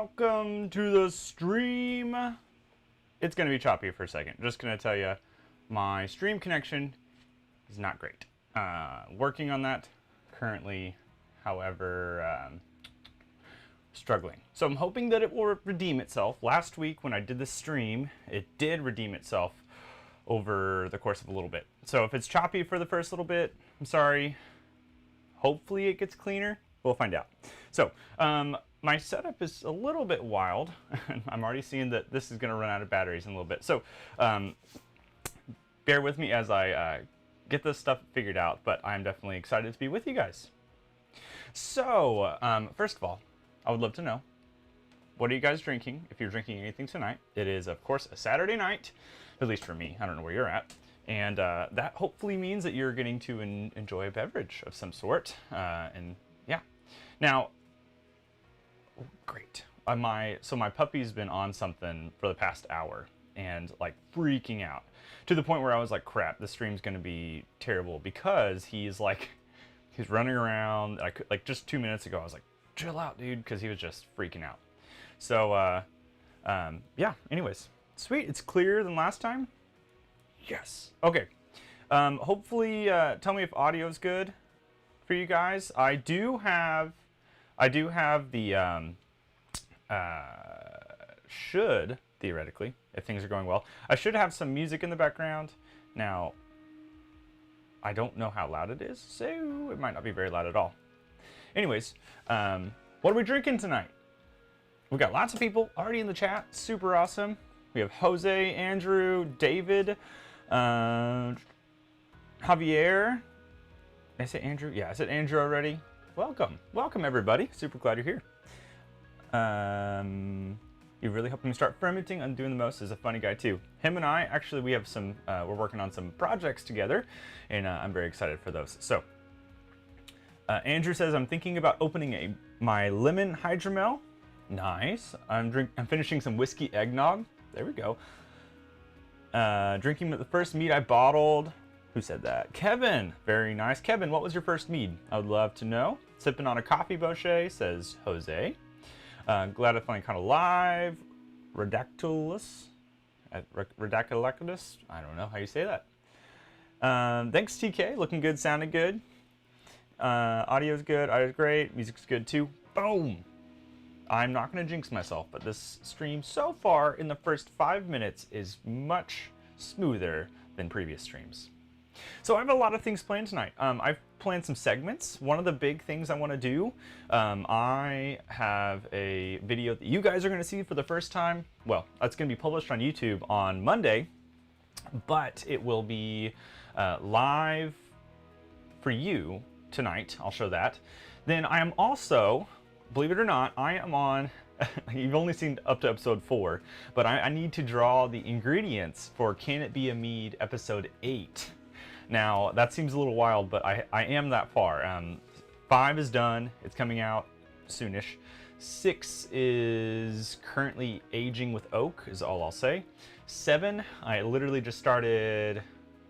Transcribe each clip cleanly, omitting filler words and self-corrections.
welcome to the stream. It's going to be choppy for a second. Just going to tell you, my stream connection is not great. Working on that currently, however, struggling. So I'm hoping that it will redeem itself. Last week when I did the stream, it did redeem itself over the course of a little bit. So if it's choppy for the first little bit, I'm sorry. Hopefully it gets cleaner. We'll find out. So, my setup is a little bit wild. I'm already seeing that this is going to run out of batteries in a little bit. So, bear with me as I get this stuff figured out, but I'm definitely excited to be with you guys. So, first of all, I would love to know, what are you guys drinking, if you're drinking anything tonight? It is, of course, a Saturday night, at least for me. I don't know where you're at. And that hopefully means that you're getting to enjoy a beverage of some sort. And yeah. Now, great. So my puppy's been on something for the past hour and like freaking out to the point where I was like, crap, this stream's going to be terrible because he's running around. Like just 2 minutes ago, I was like, chill out, dude, because he was just freaking out. So, yeah, anyways, sweet. It's clearer than last time. Yes. Okay. Hopefully, tell me if audio's good for you guys. I do have the, should, theoretically, if things are going well, I should have some music in the background. Now, I don't know how loud it is, so it might not be very loud at all. Anyways, what are we drinking tonight? We've got lots of people already in the chat. Super awesome. We have Jose, Andrew, David, Javier. Did I say Andrew? Yeah, I said Andrew already. Welcome. Welcome, everybody. Super glad you're here. You really helped me start fermenting. I'm doing the most is a funny guy, too. Him and I, actually, we have some, we're working on some projects together, and I'm very excited for those. So, Andrew says, I'm thinking about opening my lemon hydromel. Nice. I'm finishing some whiskey eggnog. There we go. Drinking the first mead I bottled. Who said that? Kevin. Very nice. Kevin, what was your first mead? I would love to know. Sipping on a coffee, Bochet, says Jose. Glad I finally caught alive. Redactylus. Redactylus. I don't know how you say that. Thanks, TK. Looking good, sounding good. Audio's good. Audio's great. Music's good too. Boom. I'm not going to jinx myself, but this stream so far in the first 5 minutes is much smoother than previous streams. So I have a lot of things planned tonight. I've planned some segments. One of the big things I want to do, I have a video that you guys are going to see for the first time. Well, it's going to be published on YouTube on Monday, but it will be live for you tonight. I'll show that. Then I am also, believe it or not, I am on, you've only seen up to episode 4, but I need to draw the ingredients for Can It Be a Mead episode 8. Now, that seems a little wild, but I am that far. 5 is done. It's coming out soonish. 6 is currently aging with oak, is all I'll say. 7, I literally just started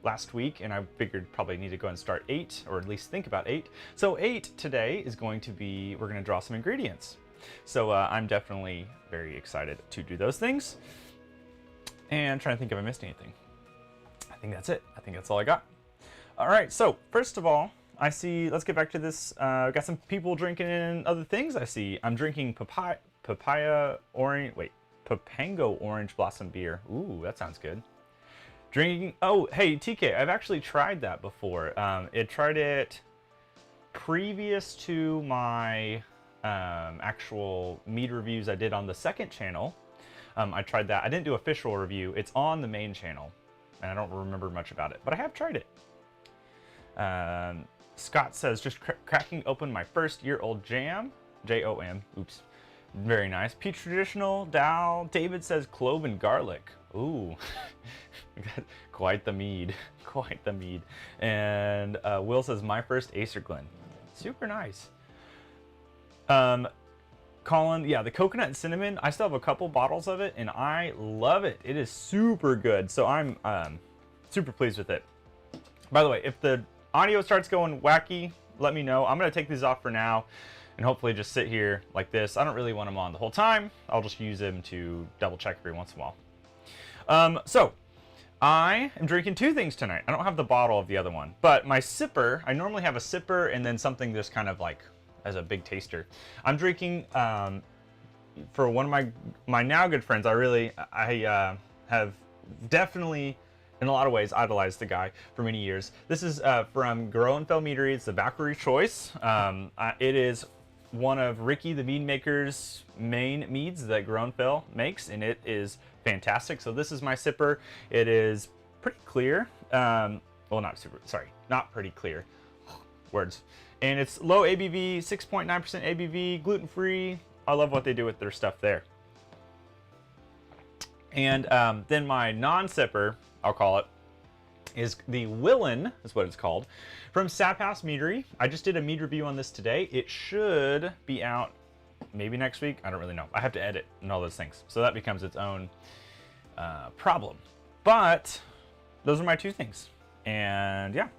last week, and I figured probably need to go and start 8, or at least think about 8. So 8 today is going to be, we're going to draw some ingredients. So I'm definitely very excited to do those things. And trying to think if I missed anything. I think that's it. I think that's all I got. All right, so first of all, I see, let's get back to this. Got some people drinking other things I see. I'm drinking Papango Orange Blossom Beer. Ooh, that sounds good. Drinking, oh, hey, TK, I've actually tried that before. Tried it previous to my actual mead reviews I did on the second channel. I tried that. I didn't do official review. It's on the main channel, and I don't remember much about it, but I have tried it. Scott says, just cracking open my first-year-old jam. J-O-M. Oops. Very nice. Peach Traditional. Dal. David says clove and garlic. Ooh. Quite the mead. Quite the mead. And Will says, my first Acer Glen. Super nice. Colin, yeah, the coconut and cinnamon, I still have a couple bottles of it, and I love it. It is super good, so I'm super pleased with it. By the way, if the audio starts going wacky, let me know. I'm going to take these off for now and hopefully just sit here like this. I don't really want them on the whole time. I'll just use them to double check every once in a while. So I am drinking two things tonight. I don't have the bottle of the other one, but my sipper, I normally have a sipper and then something just kind of like as a big taster. I'm drinking for one of my now good friends. I have definitely in a lot of ways idolized the guy for many years. This is from Groenfell Meadery. It's the Bakery Choice. It is one of Ricky the Mead Maker's main meads that Groenfell makes, and it is fantastic. So this is my sipper. It is pretty clear. Well, not pretty clear. Words. And it's low ABV, 6.9% ABV, gluten-free. I love what they do with their stuff there. And then my non-sipper, I'll call it, is the Willen, is what it's called, from Sap House Meadery. I just did a mead review on this today. It should be out maybe next week. I don't really know. I have to edit and all those things. So that becomes its own problem. But those are my two things. And yeah.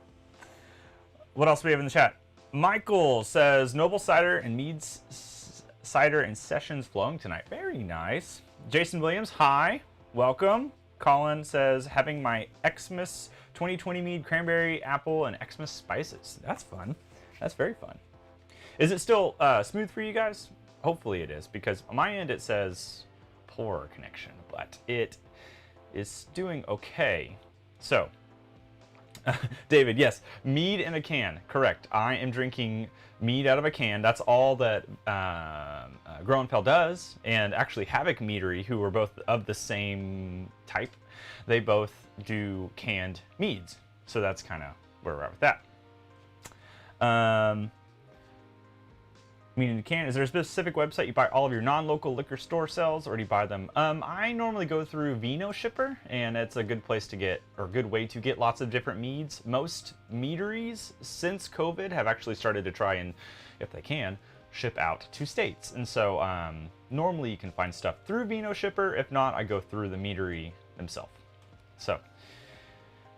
What else do we have in the chat? Michael says, Noble Cider and Mead's Cider and Sessions flowing tonight. Very nice. Jason Williams, hi. Welcome. Colin says, having my Xmas 2020 Mead Cranberry, Apple, and Xmas Spices. That's fun. That's very fun. Is it still smooth for you guys? Hopefully it is, because on my end it says poor connection, but it is doing okay. So, David, yes, mead in a can, correct. I am drinking mead out of a can. That's all that Groenfell does, and actually Havoc Meadery, who are both of the same type, they both do canned meads. So that's kind of where we're at with that. Mead in a can. Is there a specific website you buy all of your non-local liquor store sales, or do you buy them? I normally go through Vino Shipper, and it's a good place to get, or a good way to get lots of different meads. Most meaderies since COVID have actually started to try and, if they can, ship out to states. And so normally you can find stuff through Vino Shipper. If not, I go through the meadery themselves. So,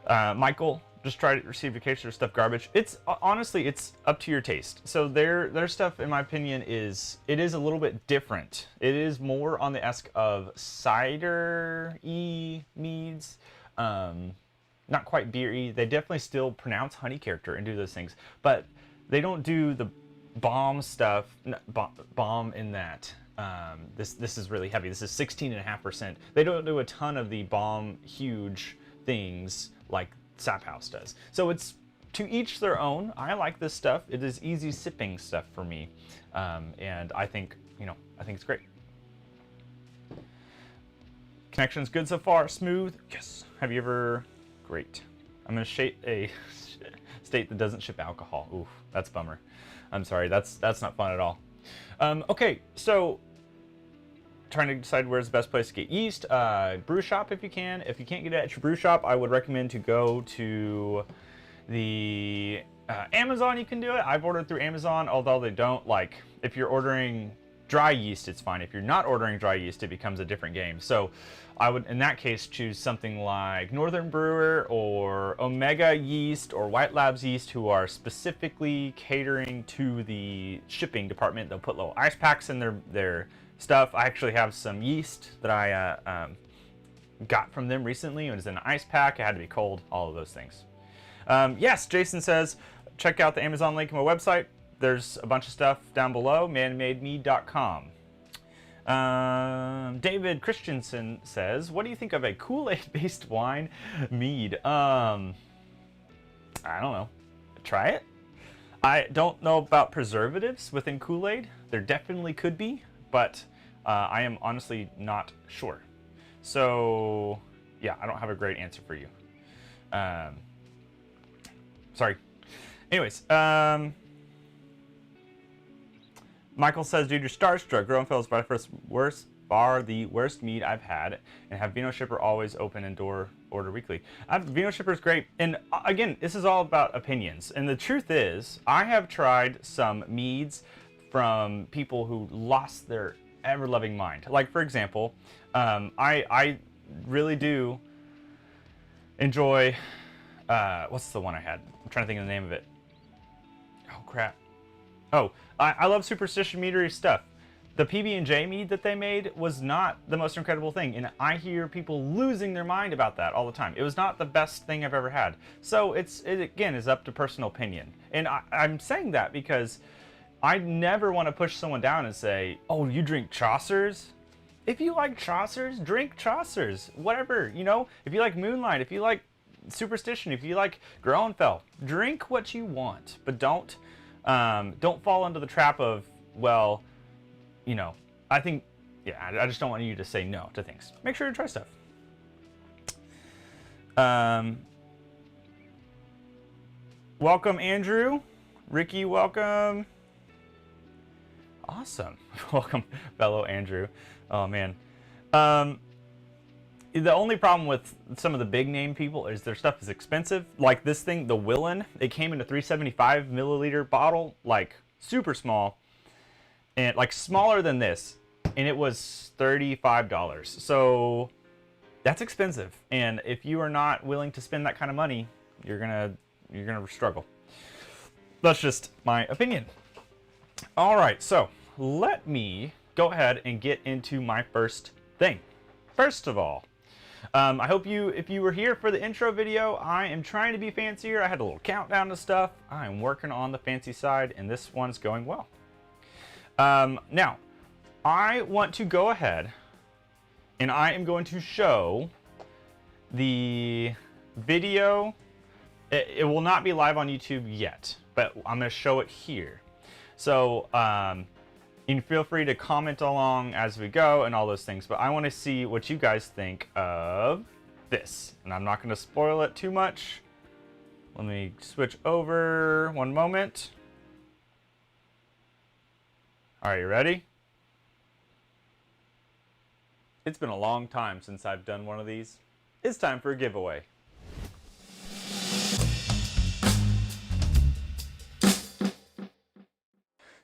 Michael, just try to receive your stuff garbage. It's honestly, it's up to your taste. So their stuff, in my opinion, is a little bit different. It is more on the esque of cider-y meads, not quite beer-y. They definitely still pronounce honey character and do those things, but they don't do the bomb stuff. Bomb in that. This is really heavy. This is 16.5%. They don't do a ton of the bomb huge things like Sap House does. So it's to each their own. I like this stuff. It is easy sipping stuff for me, and I think it's great. Connection's good so far. Smooth. Yes. Have you ever? Great. I'm gonna shade a state that doesn't ship alcohol. Oof, that's a bummer. I'm sorry. That's not fun at all. Okay, so trying to decide where's the best place to get yeast. Brew shop if you can. If you can't get it at your brew shop, I would recommend to go to the Amazon. You can do it. I've ordered through Amazon, although they don't like. If you're ordering dry yeast, it's fine. If you're not ordering dry yeast, it becomes a different game. So I would, in that case, choose something like Northern Brewer or Omega Yeast or White Labs Yeast, who are specifically catering to the shipping department. They'll put little ice packs in their stuff. I actually have some yeast that I got from them recently. It was in an ice pack. It had to be cold. All of those things. Yes, Jason says, check out the Amazon link on my website. There's a bunch of stuff down below, manmademead.com. David Christensen says, what do you think of a Kool-Aid based wine mead? I don't know. Try it. I don't know about preservatives within Kool-Aid. There definitely could be, but I am honestly not sure. So yeah, I don't have a great answer for you. Sorry. Anyways, Michael says, dude, you're starstruck. Groenfell is by the worst mead I've had, and have Vino Shipper always open and order weekly. Vino Shipper is great, and again, this is all about opinions. And the truth is, I have tried some meads from people who lost their ever-loving mind. Like, for example, I really do enjoy, what's the one I had? I'm trying to think of the name of it. Oh, crap. Oh, I love superstition meadery stuff. The PB&J mead that they made was not the most incredible thing, and I hear people losing their mind about that all the time. It was not the best thing I've ever had. So it again is up to personal opinion. And I'm saying that because I never want to push someone down and say, oh, you drink Chaucer's? If you like Chaucer's, drink Chaucer's. Whatever, you know? If you like Moonlight, if you like Superstition, if you like Groenfell, drink what you want. But don't fall into the trap of, well, you know, I think, yeah, I just don't want you to say no to things. Make sure to try stuff. Welcome, Andrew. Ricky, welcome. Awesome. Welcome, fellow Andrew. Oh, man. The only problem with some of the big name people is their stuff is expensive. Like this thing, the Willen, it came in a 375 milliliter bottle, like super small, and like smaller than this, and it was $35. So that's expensive. And if you are not willing to spend that kind of money, you're gonna struggle. That's just my opinion. All right, so let me go ahead and get into my first thing. First of all, I hope if you were here for the intro video, I am trying to be fancier. I had a little countdown to stuff. I'm working on the fancy side, and this one's going well. Now, I want to go ahead, and I am going to show the video. It will not be live on YouTube yet, but I'm going to show it here. So, you can feel free to comment along as we go and all those things, but I want to see what you guys think of this. And I'm not going to spoil it too much. Let me switch over one moment. All right, you ready? It's been a long time since I've done one of these. It's time for a giveaway.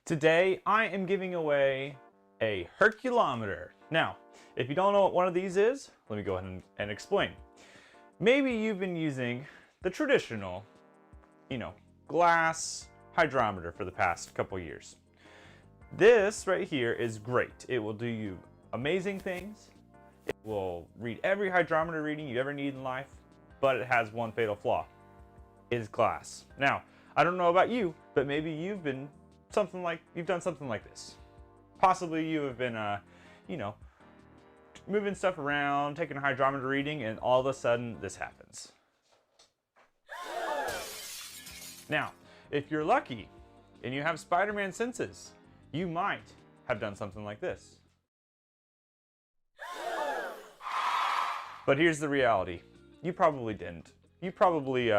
Today, I am giving away a Herculometer. Now, if you don't know what one of these is, let me go ahead and explain. Maybe you've been using the traditional, you know, glass hydrometer for the past couple years. This right here is great. It will do you amazing things. It will read every hydrometer reading you ever need in life, but it has one fatal flaw. It is glass. Now, I don't know about you, but maybe you've done something like this. Possibly you have been, you know, moving stuff around, taking a hydrometer reading, and all of a sudden this happens. Now, if you're lucky and you have Spider-Man senses, you might have done something like this. But here's the reality. You probably didn't. You probably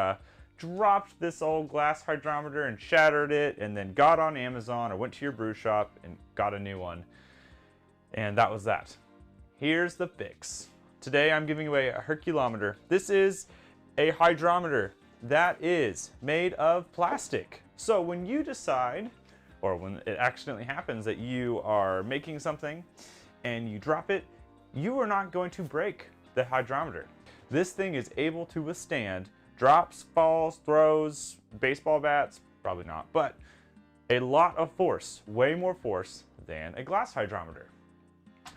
dropped this old glass hydrometer and shattered it, and then got on Amazon or went to your brew shop and got a new one. And that was that. Here's the fix. Today I'm giving away a Herculometer. This is a hydrometer that is made of plastic. So when you decide, or when it accidentally happens that you are making something and you drop it, you are not going to break the hydrometer. This thing is able to withstand drops, falls, throws, baseball bats, probably not, but a lot of force, way more force than a glass hydrometer.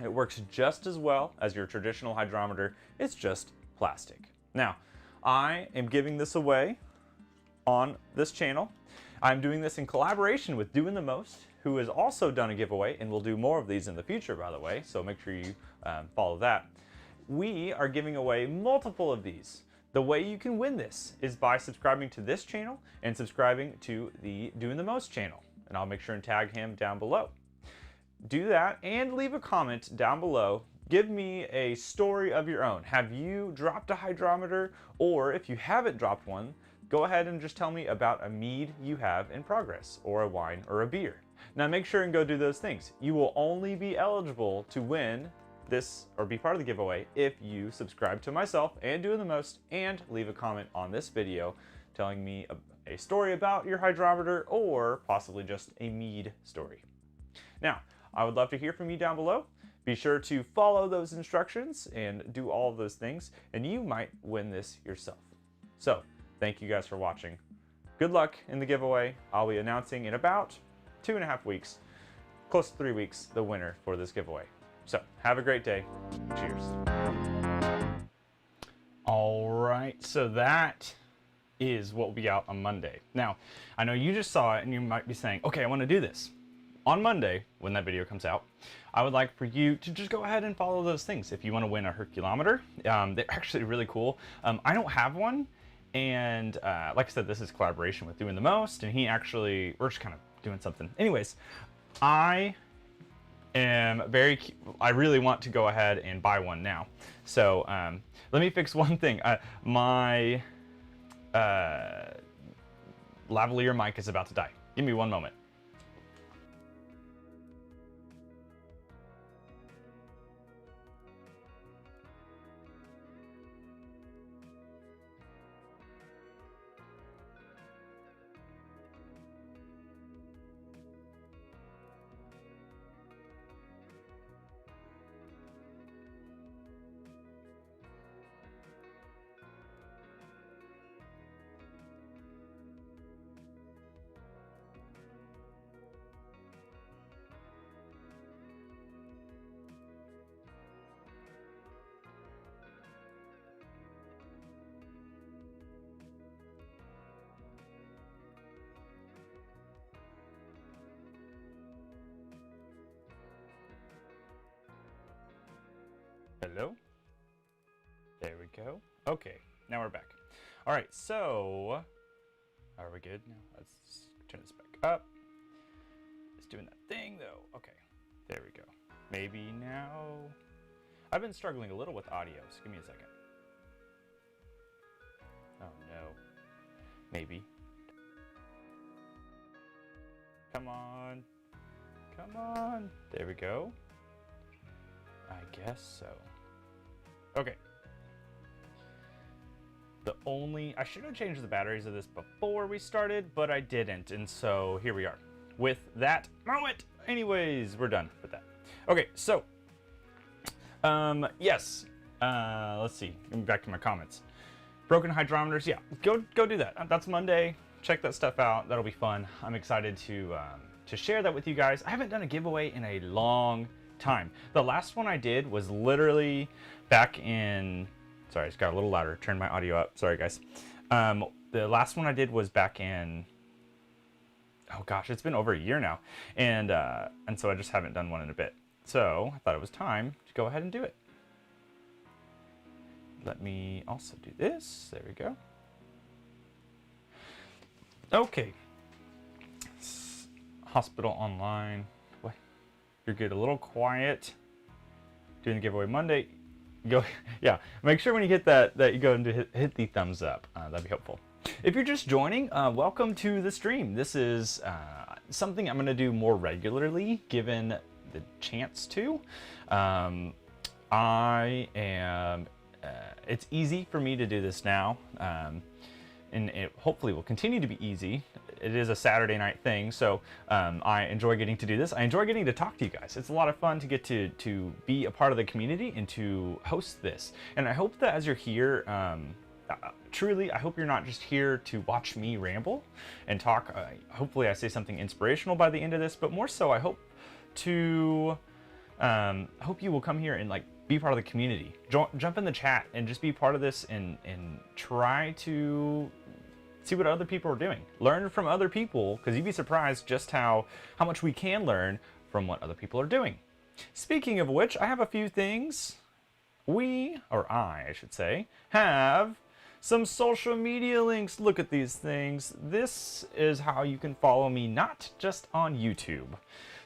It works just as well as your traditional hydrometer, it's just plastic. Now, I am giving this away on this channel. I'm doing this in collaboration with Doing the Most, who has also done a giveaway, and we'll do more of these in the future, by the way, so make sure you follow that. We are giving away multiple of these. The way you can win this is by subscribing to this channel and subscribing to the Doing the Most channel. And I'll make sure and tag him down below. Do that and leave a comment down below. Give me a story of your own. Have you dropped a hydrometer? Or if you haven't dropped one, go ahead and just tell me about a mead you have in progress, or a wine or a beer. Now make sure and go do those things. You will only be eligible to win this or be part of the giveaway if you subscribe to myself and Doing the Most and leave a comment on this video telling me a story about your hydrometer or possibly just a mead story. Now, I would love to hear from you down below. Be sure to follow those instructions and do all of those things, and you might win this yourself. So, thank you guys for watching. Good luck in the giveaway. I'll be announcing in about 2.5 weeks, close to 3 weeks, the winner for this giveaway. So have a great day. Cheers. All right, so that is what will be out on Monday. Now, I know you just saw it and you might be saying, okay, I want to do this. On Monday, when that video comes out, I would like for you to just go ahead and follow those things. If you want to win a Herculometer, they're actually really cool. I don't have one, and like I said, this is collaboration with Doing the Most, and we're just kind of doing something. Anyways, I really want to go ahead and buy one now. So let me fix one thing. My lavalier mic is about to die. Give me one moment. Hello? There we go. Okay, now we're back. All right, so are we good now? Let's turn this back up. It's doing that thing though. Okay, there we go. Maybe now. I've been struggling a little with audio, so give me a second. Oh no. Maybe. Come on. Come on. There we go. I guess so. Okay. I should have changed the batteries of this before we started, but I didn't, and so here we are with that moment. Anyways, we're done with that. Okay, so yes, let's see. Back to my comments. Broken hydrometers, yeah, go do that. That's Monday. Check that stuff out. That'll be fun. I'm excited to share that with you guys. I haven't done a giveaway in a long time. The last one I did was literally back in, sorry, it's got a little louder. Turn my audio up. Sorry, guys. The last one I did was back in, oh gosh, it's been over a year now, and so I just haven't done one in a bit. So I thought it was time to go ahead and do it. Let me also do this. There we go. Okay. Hospital online. What? You're good. A little quiet. Doing the giveaway Monday. Go. Yeah. Make sure when you hit that you go and hit the thumbs up. That'd be helpful. If you're just joining, welcome to the stream. This is something I'm going to do more regularly, given the chance to. It's easy for me to do this now, and it hopefully will continue to be easy. It is a Saturday night thing, so I enjoy getting to do this. I enjoy getting to talk to you guys. It's a lot of fun to get to be a part of the community and to host this. And I hope that as you're here, truly, I hope you're not just here to watch me ramble and talk. Hopefully I say something inspirational by the end of this, but more so I hope you will come here and be part of the community. Jump in the chat and just be part of this and try to see what other people are doing. Learn from other people, because you'd be surprised just how much we can learn from what other people are doing. Speaking of which, I have a few things. I should say, have some social media links. Look at these things. This is how you can follow me, not just on YouTube.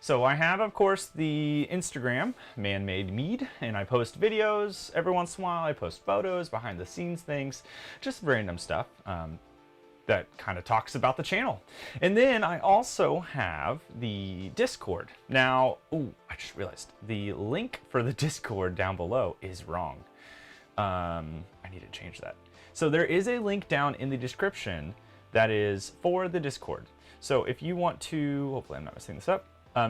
So I have, of course, the Instagram, Man-Made Mead, and I post videos every once in a while. I post photos, behind the scenes things, just random stuff that kind of talks about the channel. And then I also have the Discord. Now, I just realized the link for the Discord down below is wrong. I need to change that. So there is a link down in the description that is for the Discord. So if you want to, hopefully I'm not messing this up.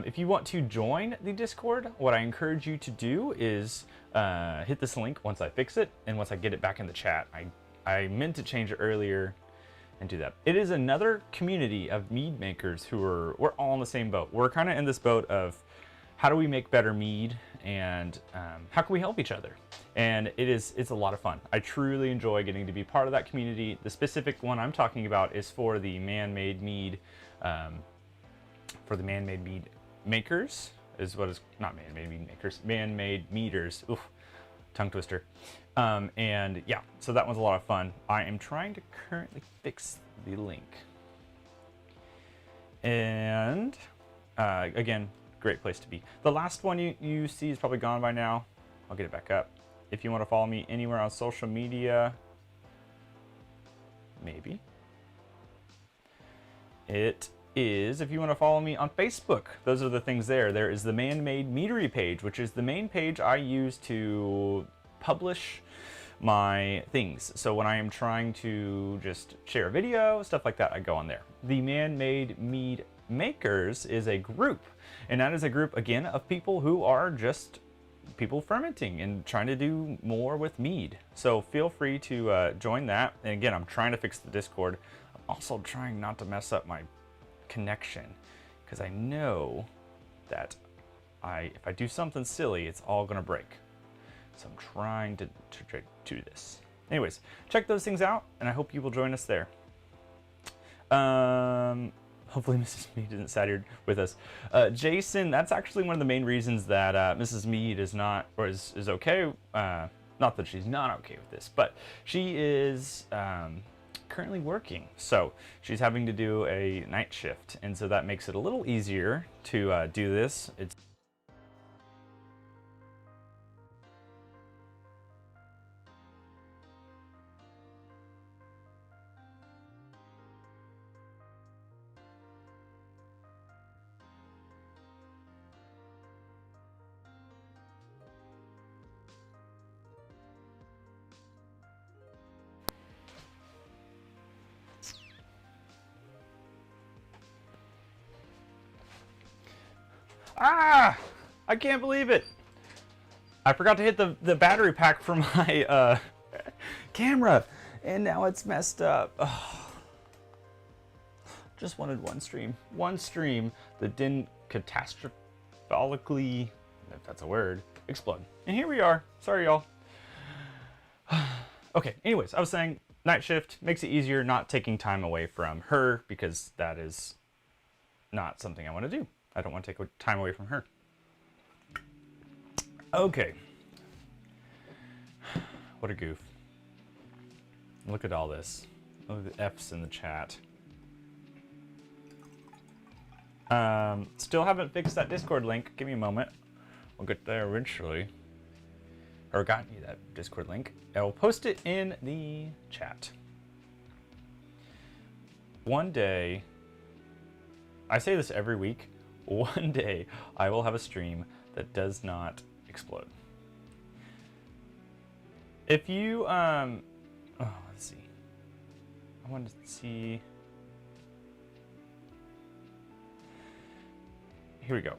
If you want to join the Discord, what I encourage you to do is hit this link once I fix it and once I get it back in the chat. I meant to change it earlier and do that. It is another community of mead makers we're all in the same boat. We're kind of in this boat of how do we make better mead, and how can we help each other? And it's a lot of fun. I truly enjoy getting to be part of that community. The specific one I'm talking about is for the man-made mead, makers, is what is, not man-made mead makers, man-made meaders. Oof, tongue twister. And yeah, so that one's a lot of fun. I am trying to currently fix the link. And again, great place to be. The last one you see is probably gone by now. I'll get it back up. If you want to follow me anywhere on social media, maybe. It is, if you want to follow me on Facebook, those are the things there. There is the Man-Made Meadery page, which is the main page I use to publish my things. So when I am trying to just share a video, stuff like that, I go on there. The Man-Made Mead Makers is a group, and that is a group, again, of people who are just people fermenting and trying to do more with mead. So feel free to join that. And again, I'm trying to fix the Discord. I'm also trying not to mess up my connection, because I know that if I do something silly, it's all gonna break. So I'm trying to do this. Anyways, check those things out, and I hope you will join us there. Hopefully Mrs. Mead isn't sat here with us. Jason, that's actually one of the main reasons that Mrs. Mead is not, or is okay. Not that she's not okay with this, but she is currently working. So she's having to do a night shift, and so that makes it a little easier to do this. It's I can't believe it. I forgot to hit the battery pack for my camera, and now it's messed up. Oh. Just wanted one stream that didn't catastrophistically, if that's a word, explode. And here we are. Sorry, y'all. Okay, anyways, I was saying night shift makes it easier not taking time away from her, because that is not something I want to do. I don't want to take time away from her. Okay. What a goof. Look at all this. Look at the F's in the chat. Still haven't fixed that Discord link. Give me a moment. We'll get there eventually. Or gotten you that Discord link. I will post it in the chat. One day, I say this every week, one day I will have a stream that does not explode. If you, oh, let's see. I want to see. Here we go.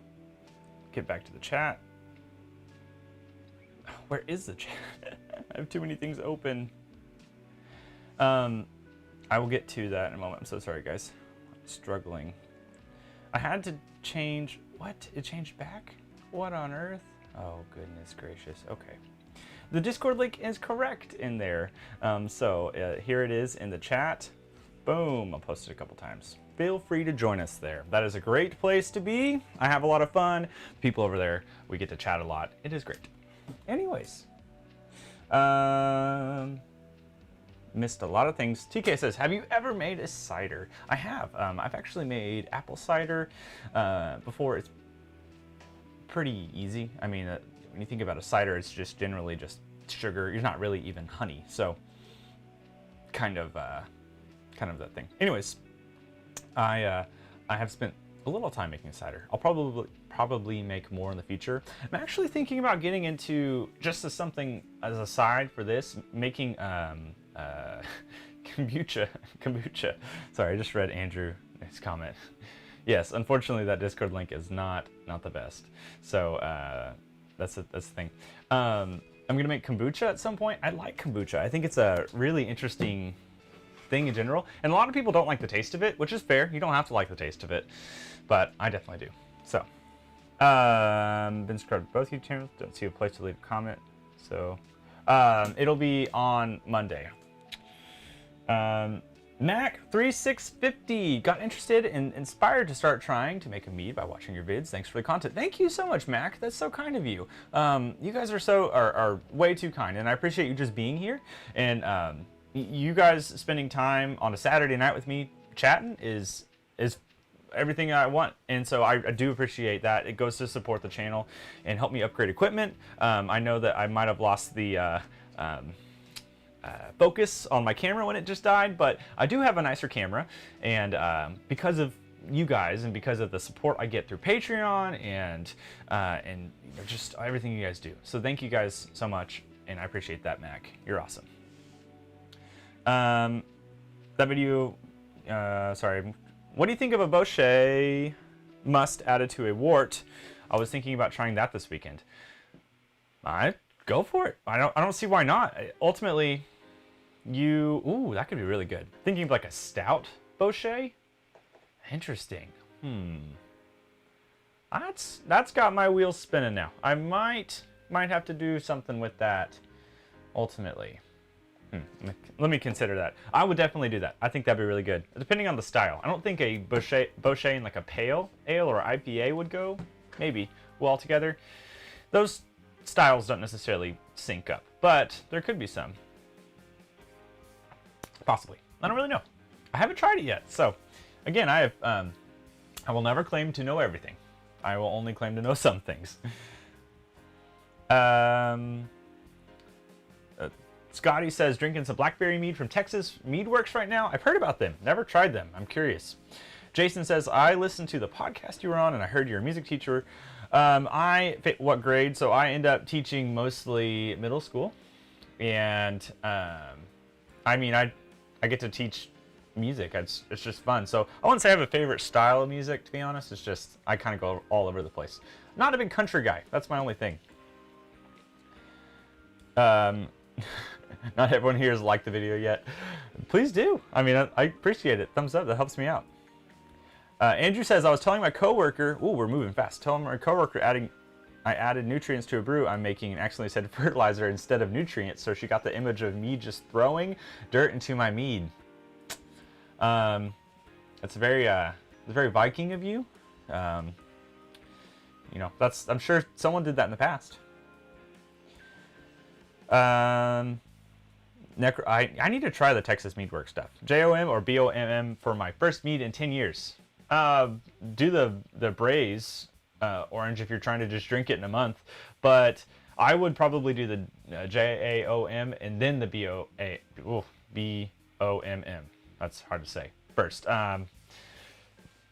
Get back to the chat. Where is the chat? I have too many things open. I will get to that in a moment. I'm so sorry, guys. I'm struggling. I had to change. What? It changed back? What on earth? Oh, goodness gracious. Okay. The Discord link is correct in there. Here it is in the chat. Boom. I'll post it a couple times. Feel free to join us there. That is a great place to be. I have a lot of fun. People over there, we get to chat a lot. It is great. Anyways. Missed a lot of things. TK says, have you ever made a cider? I have. I've actually made apple cider before. It's pretty easy. I mean, when you think about a cider, it's just generally just sugar. You're not really even honey. So kind of that thing. Anyways, I have spent a little time making cider. I'll probably make more in the future. I'm actually thinking about getting into, just as something as a side for this, making kombucha. Sorry, I just read Andrew's comment. Yes, unfortunately that Discord link is not the best. So that's the thing. I'm gonna make kombucha at some point. I like kombucha. I think it's a really interesting thing in general. And a lot of people don't like the taste of it, which is fair. You don't have to like the taste of it, but I definitely do. So, been subscribed to both YouTube channels. Don't see a place to leave a comment. So, it'll be on Monday. Mac3650 got interested and inspired to start trying to make a mead by watching your vids. Thanks for the content. Thank you so much, Mac. That's so kind of you. You guys are way too kind, and I appreciate you just being here. And you guys spending time on a Saturday night with me chatting is everything I want, and so I do appreciate that. It goes to support the channel and help me upgrade equipment. I know that I might have lost the focus on my camera when it just died, but I do have a nicer camera, and because of you guys and because of the support I get through Patreon and you know, just everything you guys do. So thank you guys so much, and I appreciate that, Mac. You're awesome. That video, sorry. What do you think of a Bochet must added to a wort? I was thinking about trying that this weekend. Go for it. I don't see why not. Ultimately, ooh, that could be really good. Thinking of like a stout Bochet? Interesting. That's got my wheels spinning now. I might have to do something with that ultimately. Let me consider that. I would definitely do that. I think that'd be really good. Depending on the style. I don't think a Bochet in like a pale ale or IPA would go maybe well together. Those styles don't necessarily sync up, but there could be some. Possibly. I don't really know. I haven't tried it yet. So again, I will never claim to know everything. I will only claim to know some things. Scotty says, drinking some blackberry mead from Texas Mead Works right now. I've heard about them. Never tried them. I'm curious. Jason says, I listened to the podcast you were on and I heard you're a music teacher. What grade? So I end up teaching mostly middle school. And I mean, I get to teach music. It's just fun. So I wouldn't say I have a favorite style of music, to be honest. It's just, I kind of go all over the place. Not a big country guy. That's my only thing. Not everyone here has liked the video yet. Please do. I mean, I appreciate it. Thumbs up. That helps me out. Andrew says, I was telling my coworker, ooh, we're moving fast. Telling my coworker I added nutrients to a brew I'm making and accidentally said fertilizer instead of nutrients, so she got the image of me just throwing dirt into my mead. That's very Viking of you. You know, I'm sure someone did that in the past. I need to try the Texas Mead Works stuff. JOM or BOMM for my first mead in 10 years. Do the Braze orange if you're trying to just drink it in a month, but I would probably do the JAOM and then the BOMM. That's hard to say. First,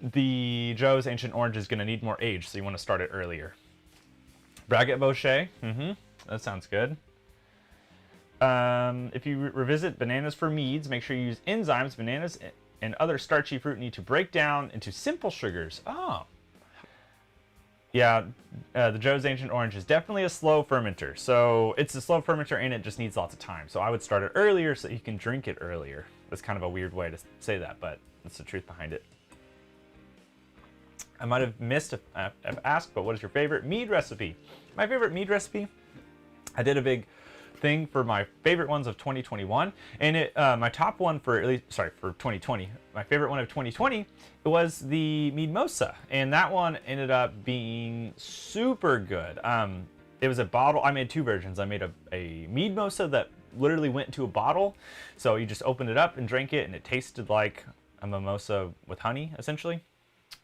the Joe's Ancient Orange is going to need more age, so you want to start it earlier. Braggett Bochet. That sounds good. If you revisit bananas for meads, make sure you use enzymes. Bananas and other starchy fruit need to break down into simple sugars. Oh. Yeah, the Joe's Ancient Orange is definitely a slow fermenter. So it's a slow fermenter and it just needs lots of time. So I would start it earlier so you can drink it earlier. That's kind of a weird way to say that, but that's the truth behind it. I might have missed if asked, but what is your favorite mead recipe? My favorite mead recipe, I did a big thing for my favorite ones of 2021, and my top one for 2020, my favorite one of 2020 was the Meadmosa, and that one ended up being super good. It was a bottle. I made two versions. I made a Meadmosa that literally went into a bottle, so you just opened it up and drank it, and it tasted like a mimosa with honey, essentially.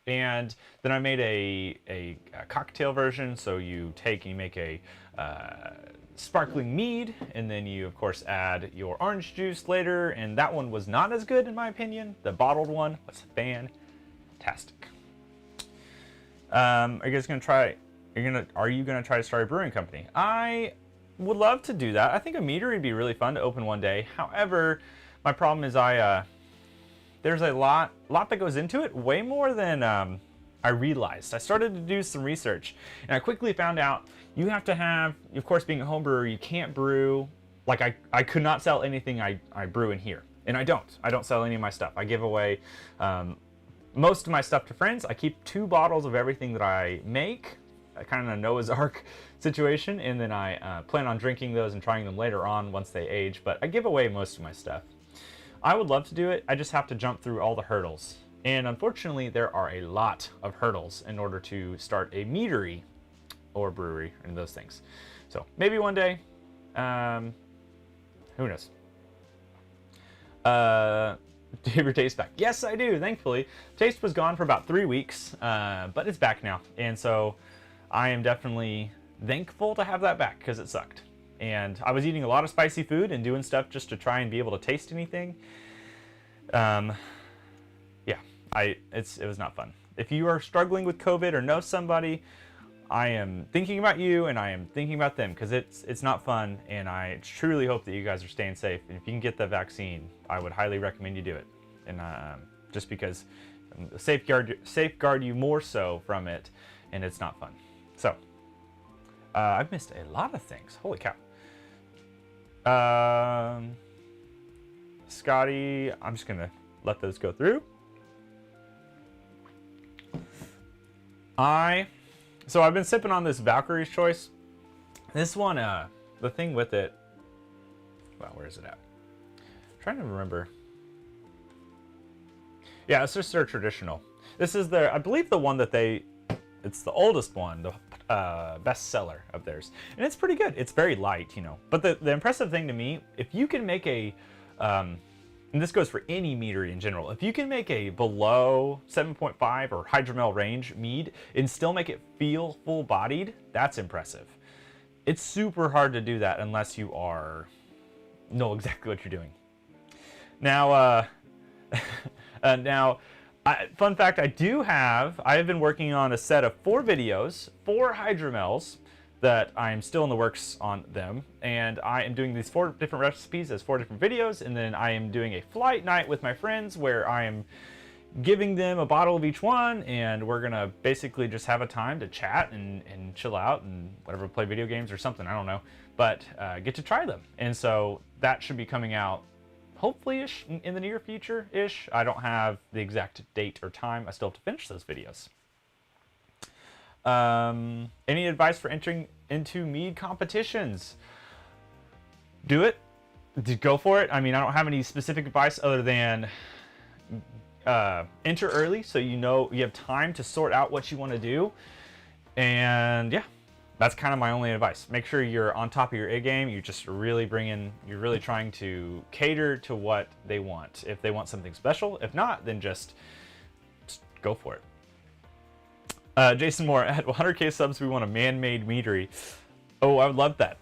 And then I made a cocktail version, so you take and you make a sparkling mead, and then you of course add your orange juice later, and that one was not as good in my opinion. The bottled one was fantastic. Are you guys gonna try? Are you gonna try to start a brewing company? I would love to do that. I think a meadery would be really fun to open one day. However, my problem is there's a lot that goes into it, way more than I realized. I started to do some research, and I quickly found out you have to have, of course, being a home brewer, you can't brew, like I could not sell anything I brew in here. And I don't sell any of my stuff. I give away most of my stuff to friends. I keep 2 bottles of everything that I make, kind of a Noah's Ark situation, and then I plan on drinking those and trying them later on once they age, but I give away most of my stuff. I would love to do it, I just have to jump through all the hurdles. And unfortunately, there are a lot of hurdles in order to start a meadery or brewery and those things. So maybe one day, who knows? Do you have your taste back? Yes, I do, thankfully. Taste was gone for about 3 weeks, but it's back now. And so I am definitely thankful to have that back because it sucked. And I was eating a lot of spicy food and doing stuff just to try and be able to taste anything. Yeah, it was not fun. If you are struggling with COVID or know somebody, I am thinking about you and I am thinking about them because it's not fun, and I truly hope that you guys are staying safe. And if you can get the vaccine, I would highly recommend you do it. And just because safeguard you more so from it, and it's not fun. So I've missed a lot of things. Holy cow. Scotty, I'm just gonna let those go through. So I've been sipping on this Valkyrie's Choice. This one, the thing with it, well, where is it at? I'm trying to remember. Yeah, it's just their traditional. This is I believe the one that it's the oldest one, the best seller of theirs. And it's pretty good. It's very light, you know. But the impressive thing to me, if you can make and this goes for any meadery in general, if you can make a below 7.5 or hydromel range mead and still make it feel full-bodied, that's impressive. It's super hard to do that unless you know exactly what you're doing. Now, fun fact, I have been working on a set of 4 videos, 4 hydromels, that I'm still in the works on them, and I am doing these 4 different recipes as 4 different videos, and then I am doing a flight night with my friends where I am giving them a bottle of each one, and we're gonna basically just have a time to chat and chill out and whatever, play video games or something, I don't know, but get to try them. And so that should be coming out hopefully-ish in the near future-ish. I don't have the exact date or time. I still have to finish those videos. Any advice for entering into mead competitions? Do it. Go for it. I mean, I don't have any specific advice other than enter early so you know you have time to sort out what you want to do. And yeah, that's kind of my only advice. Make sure you're on top of your A game. You're just really you're really trying to cater to what they want. If they want something special, if not, then just go for it. Jason Moore, at 100K subs, we want a man-made meadery. Oh, I would love that.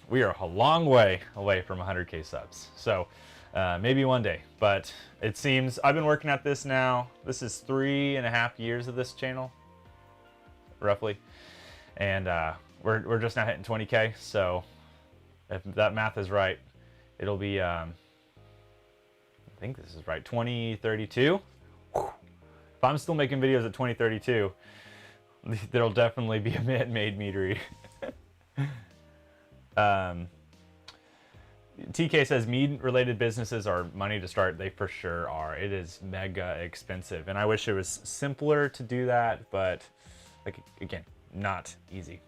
We are a long way away from 100K subs. So maybe one day, but it seems I've been working at this now. This is 3.5 years of this channel, roughly. And we're just now hitting 20K. So if that math is right, it'll be, I think this is right, 2032. If I'm still making videos at 2032, there'll definitely be a man-made meadery. TK says mead-related businesses are money to start. They for sure are. It is mega expensive, and I wish it was simpler to do that, but like again, not easy.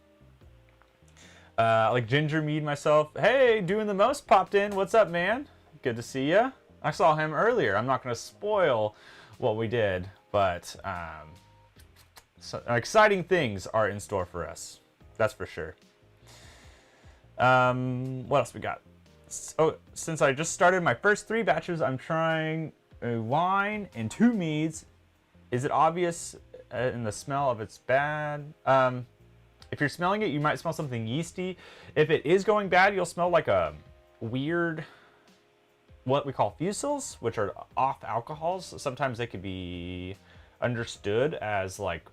Like ginger mead myself. Hey, doing the most popped in. What's up, man? Good to see ya. I saw him earlier. I'm not going to spoil what we did, but so exciting things are in store for us. That's for sure. What else we got? Oh, since I just started my first 3 batches, I'm trying a wine and 2 meads. Is it obvious in the smell if it's bad? If you're smelling it, you might smell something yeasty. If it is going bad, you'll smell like a weird, what we call fusels, which are off alcohols. Sometimes they could be understood as like,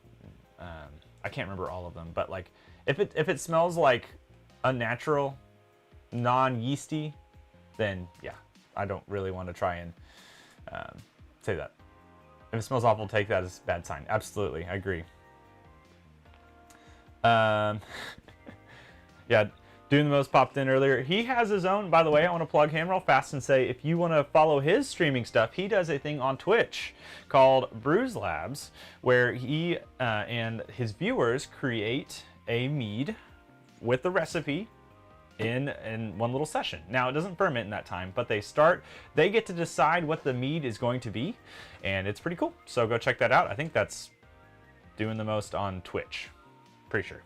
I can't remember all of them, but like if it smells like unnatural, non-yeasty, then yeah, I don't really want to try and say that. If it smells awful, take that as a bad sign. Absolutely, I agree. Yeah, Doing the Most popped in earlier. He has his own, by the way, I want to plug him real fast and say, if you want to follow his streaming stuff, he does a thing on Twitch called Brews Labs, where he and his viewers create a mead with the recipe in one little session. Now, it doesn't ferment in that time, but they get to decide what the mead is going to be, and it's pretty cool. So go check that out. I think that's Doing the Most on Twitch. Pretty sure.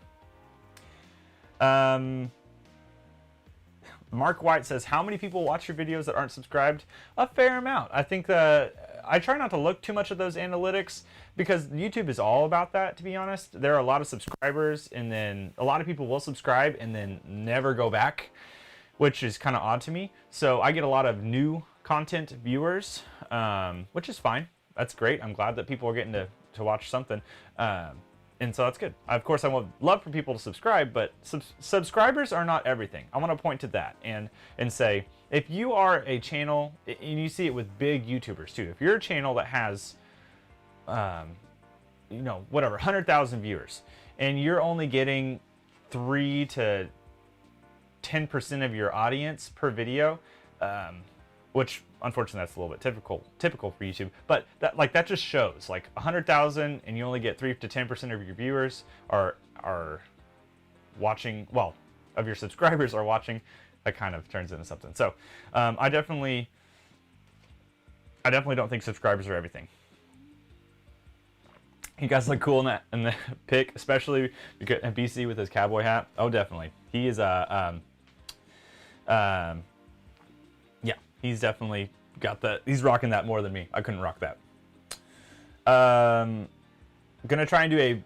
Mark White says, how many people watch your videos that aren't subscribed? A fair amount. I think that I try not to look too much at those analytics because YouTube is all about that, to be honest. There are a lot of subscribers, and then a lot of people will subscribe and then never go back, which is kind of odd to me. So I get a lot of new content viewers, which is fine. That's great. I'm glad that people are getting to watch something. And so that's good. Of course, I would love for people to subscribe, but subscribers are not everything. I want to point to that and say, if you are a channel, and you see it with big YouTubers too, if you're a channel that has, you know, whatever, 100,000 viewers, and you're only getting 3 to 10% of your audience per video, which unfortunately that's a little bit typical for YouTube, but that just shows, like, 100,000 and you only get 3 to 10% of your viewers are watching, well, of your subscribers are watching. That kind of turns into something. So I definitely don't think subscribers are everything. You guys look cool in the pic, especially BC with his cowboy hat. Oh, definitely. He is yeah, he's definitely got that. He's rocking that more than me. I couldn't rock that. Gonna try and do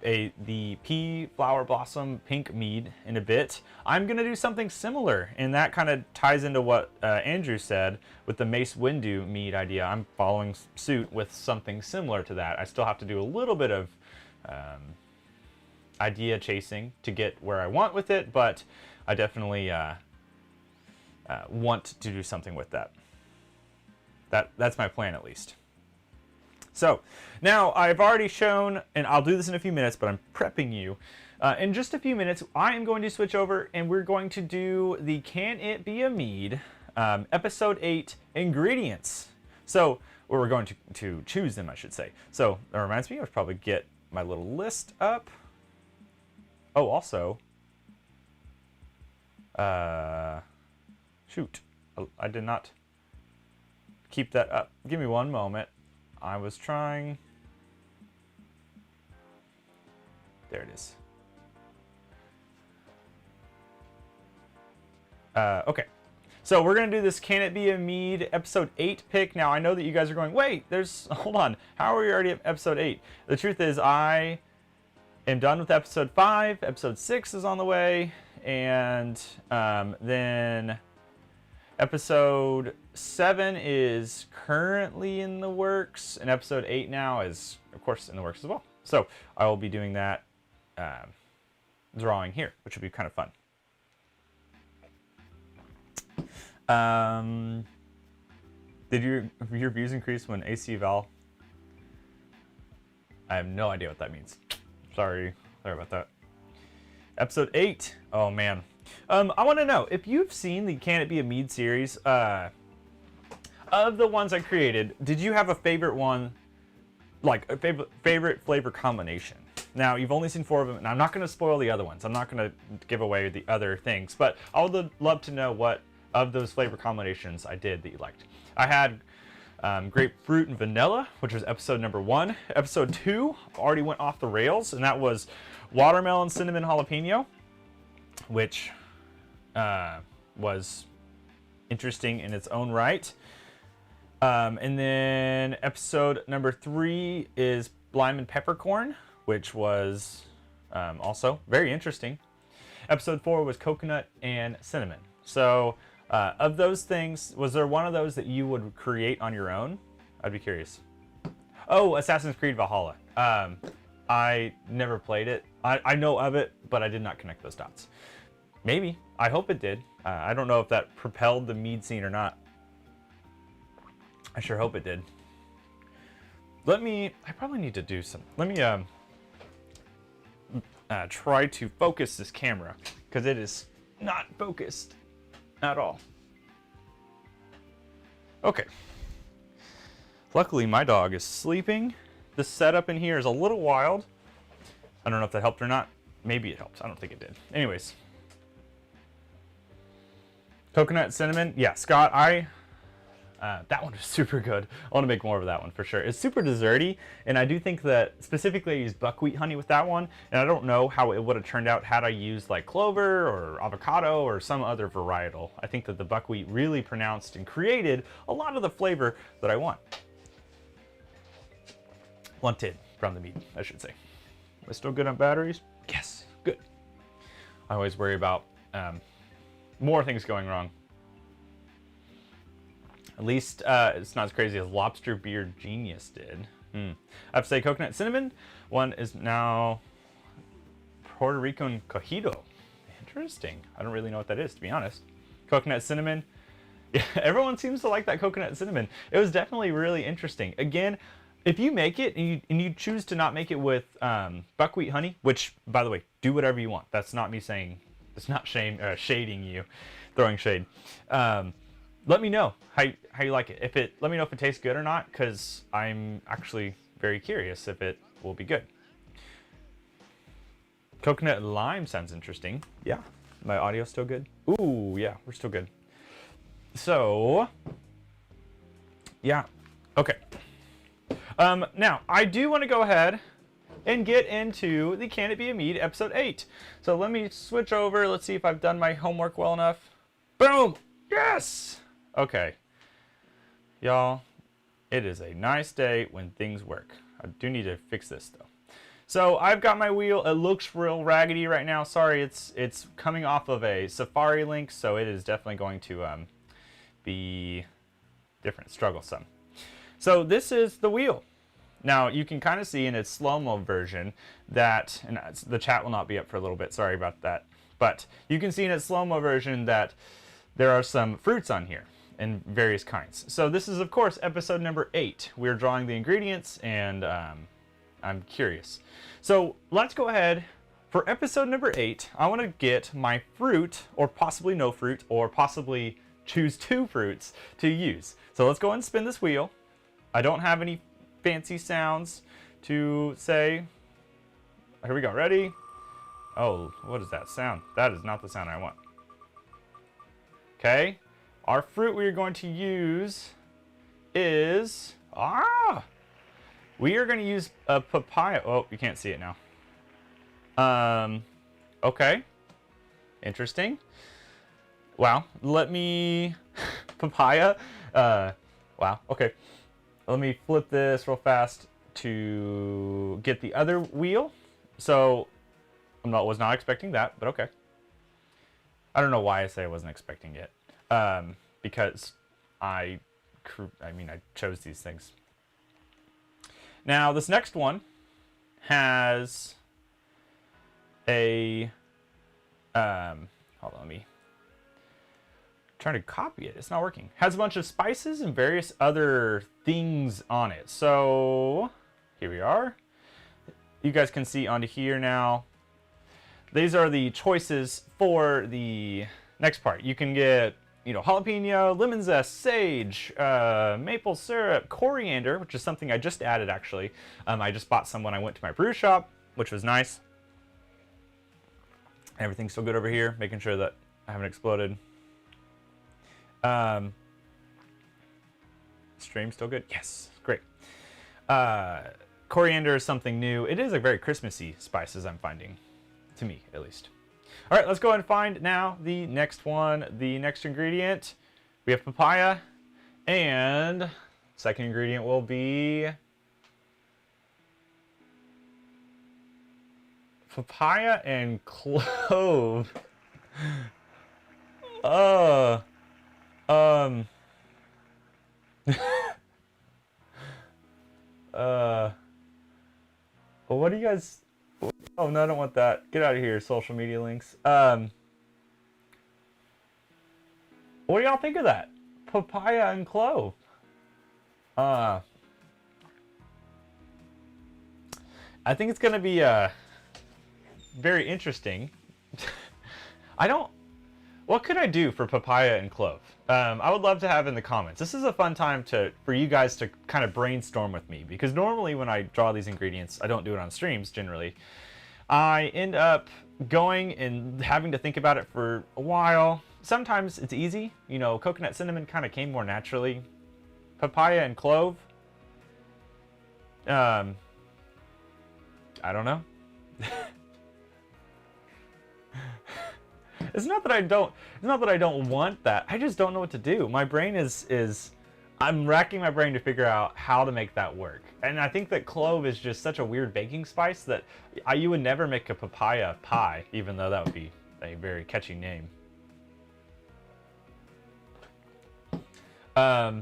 the pea flower blossom pink mead in a bit. I'm gonna do something similar, and that kind of ties into what Andrew said with the Mace Windu mead idea. I'm following suit with something similar to that. I still have to do a little bit of idea chasing to get where I want with it, but I definitely want to do something with that. That's my plan, at least. So now I've already shown, and I'll do this in a few minutes, but I'm prepping you. In just a few minutes, I am going to switch over and we're going to do the Can It Be a Mead episode 8 ingredients. So we're going to choose them, I should say. So that reminds me, I should probably get my little list up. Oh, also, shoot, I did not keep that up. Give me one moment. I was trying. There it is. Okay. So we're going to do this Can It Be a Mead episode 8 pick. Now, I know that you guys are going, wait, hold on. How are we already at episode 8? The truth is I am done with episode 5. Episode 6 is on the way. And then episode 7 is currently in the works, and episode 8 now is, of course, in the works as well. So I will be doing that drawing here, which will be kind of fun. Did your views increase when AC Val? I have no idea what that means. Sorry about that. Episode 8. Oh man. I want to know if you've seen the Can It Be a Mead series. Of the ones I created, did you have a favorite one, like a favorite flavor combination? Now, you've only seen 4 of them, and I'm not going to spoil the other ones. I'm not going to give away the other things, but I would love to know what of those flavor combinations I did that you liked. I had grapefruit and vanilla, which was episode number 1. Episode 2 already went off the rails, and that was watermelon, cinnamon, jalapeno, which was interesting in its own right. And then episode number 3 is lime and peppercorn, which was also very interesting. Episode 4 was coconut and cinnamon. So of those things, was there one of those that you would create on your own? I'd be curious. Oh, Assassin's Creed Valhalla. I never played it. I know of it, but I did not connect those dots. Maybe. I hope it did. I don't know if that propelled the mead scene or not. I sure hope it did. I probably need to do some. Let me try to focus this camera, because it is not focused at all. Okay. Luckily, my dog is sleeping. The setup in here is a little wild. I don't know if that helped or not. Maybe it helped. I don't think it did. Anyways. Coconut cinnamon. Yeah, Scott, that one is super good. I want to make more of that one for sure. It's super desserty, and I do think that specifically I used buckwheat honey with that one, and I don't know how it would have turned out had I used like clover or avocado or some other varietal. I think that the buckwheat really pronounced and created a lot of the flavor that I wanted from the Mead, I should say. Am I still good on batteries? Yes, good. I always worry about more things going wrong. At least it's not as crazy as Lobster Beer Genius did. I have to say coconut cinnamon. One is now Puerto Rican cojito. Interesting. I don't really know what that is, to be honest. Coconut cinnamon. Yeah, everyone seems to like that coconut cinnamon. It was definitely really interesting. Again, if you make it and you choose to not make it with buckwheat honey, which, by the way, do whatever you want. That's not me saying, it's not shading you, throwing shade. Let me know how you like it. Let me know if it tastes good or not, because I'm actually very curious if it will be good. Coconut lime sounds interesting. Yeah, my audio's still good. Ooh, yeah, we're still good. So, yeah, okay. Now, I do want to go ahead and get into the Can It Be a Mead episode 8. So let me switch over. Let's see if I've done my homework well enough. Boom! Yes! Okay. Y'all, it is a nice day when things work. I do need to fix this, though. So I've got my wheel. It looks real raggedy right now. Sorry, it's coming off of a Safari link, so it is definitely going to be different, strugglesome. So this is the wheel. Now, you can kind of see in its slow-mo version that, and the chat will not be up for a little bit, sorry about that, but you can see in its slow-mo version that there are some fruits on here in various kinds. So this is, of course, episode number 8. We're drawing the ingredients, and I'm curious. So let's go ahead. For episode number 8, I want to get my fruit, or possibly no fruit, or possibly choose 2 fruits to use. So let's go ahead and spin this wheel. I don't have any fancy sounds to say. Here we go. Ready? Oh, what is that sound? That is not the sound I want. Okay. Our fruit we are going to use is... we are going to use a papaya. Oh, you can't see it now. Okay. Interesting. Wow. Let me... papaya. Wow. Okay. Let me flip this real fast to get the other wheel. So, was not expecting that, but okay. I don't know why I say I wasn't expecting it. Because I chose these things. Now, this next one has a, hold on, trying to copy it. It's not working. Has a bunch of spices and various other things on it. So here we are. You guys can see onto here now. These are the choices for the next part. You can get, jalapeno, lemon zest, sage, maple syrup, coriander, which is something I just added actually. I just bought some when I went to my brew shop, which was nice. Everything's still good over here, making sure that I haven't exploded. Stream still good? Yes, great. Coriander is something new. It is a very Christmassy spice, as I'm finding, to me at least. All right, let's go ahead and find now the next one, the next ingredient. We have papaya, and second ingredient will be papaya and clove. Well, what do you guys... Oh, no, I don't want that. Get out of here, social media links. What do y'all think of that? Papaya and clove. I think it's going to be very interesting. I don't What could I do for papaya and clove? I would love to have in the comments. This is a fun time for you guys to kind of brainstorm with me, because normally when I draw these ingredients, I don't do it on streams generally. I end up going and having to think about it for a while. Sometimes it's easy. You know, coconut cinnamon kind of came more naturally. Papaya and clove. I don't know. It's not that I don't want that. I just don't know what to do. My brain is I'm racking my brain to figure out how to make that work. And I think that clove is just such a weird baking spice that you would never make a papaya pie, even though that would be a very catchy name. I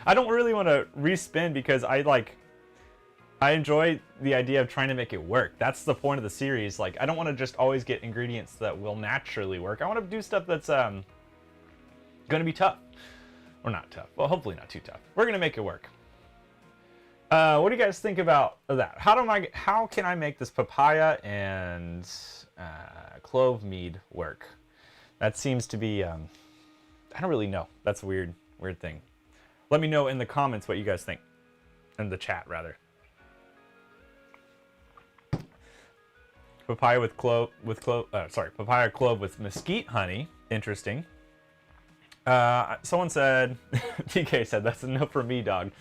don't really want to respin because I enjoy the idea of trying to make it work. That's the point of the series. Like, I don't want to just always get ingredients that will naturally work. I want to do stuff that's going to be tough. Or not tough. Well, hopefully not too tough. We're going to make it work. What do you guys think about that? How can I make this papaya and clove mead work? That seems to be, I don't really know. That's a weird thing. Let me know in the comments what you guys think. In the chat, rather. Papaya clove with mesquite honey. Interesting. Someone said, TK said, that's a no for me, dog.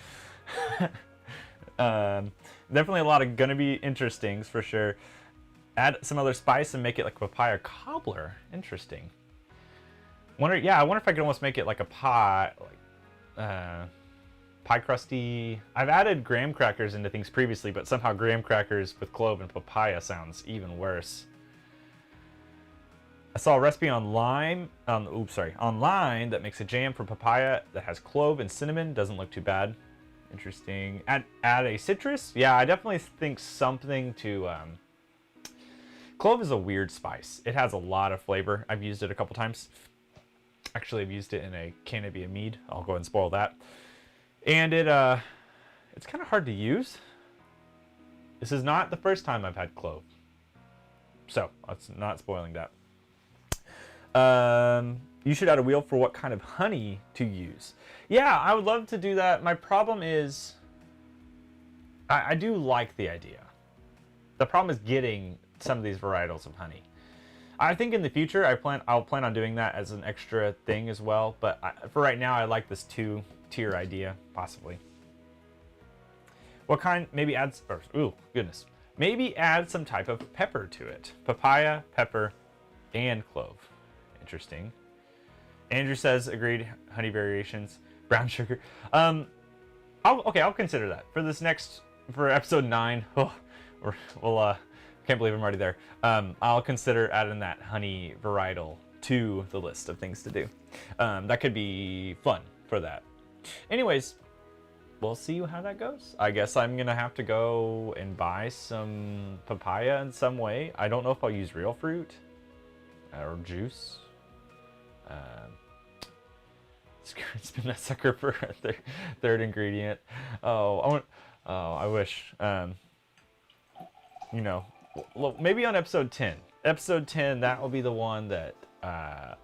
Definitely a lot of gonna be interestings for sure. Add some other spice and make it like papaya cobbler. Interesting. I wonder if I could almost make it like a pie, pie crusty. I've added graham crackers into things previously, but somehow graham crackers with clove and papaya sounds even worse. I saw a recipe online that makes a jam for papaya that has clove and cinnamon. Doesn't look too bad. Interesting. Add a citrus. Yeah, I definitely think something to. Clove is a weird spice. It has a lot of flavor. I've used it a couple times. Actually, I've used it in a Can It Be a Mead. I'll go ahead and spoil that. And it's kind of hard to use. This is not the first time I've had clove, so that's not spoiling that. You should add a wheel for what kind of honey to use. Yeah, I would love to do that. My problem is, I do like the idea. The problem is getting some of these varietals of honey. I think in the future I'll plan on doing that as an extra thing as well. But for right now, I like this 2-tier idea possibly. What kind? Maybe add. Ooh, goodness. Maybe add some type of pepper to it. Papaya, pepper, and clove. Interesting. Andrew says, agreed, honey variations, brown sugar. I'll consider that for this for episode 9. Oh, can't believe I'm already there. I'll consider adding that honey varietal to the list of things to do. That could be fun for that. Anyways, we'll see how that goes. I guess I'm gonna have to go and buy some papaya in some way. I don't know if I'll use real fruit or juice. Spin that sucker for a third ingredient. I wish. Maybe on episode 10. Episode 10, that will be the one that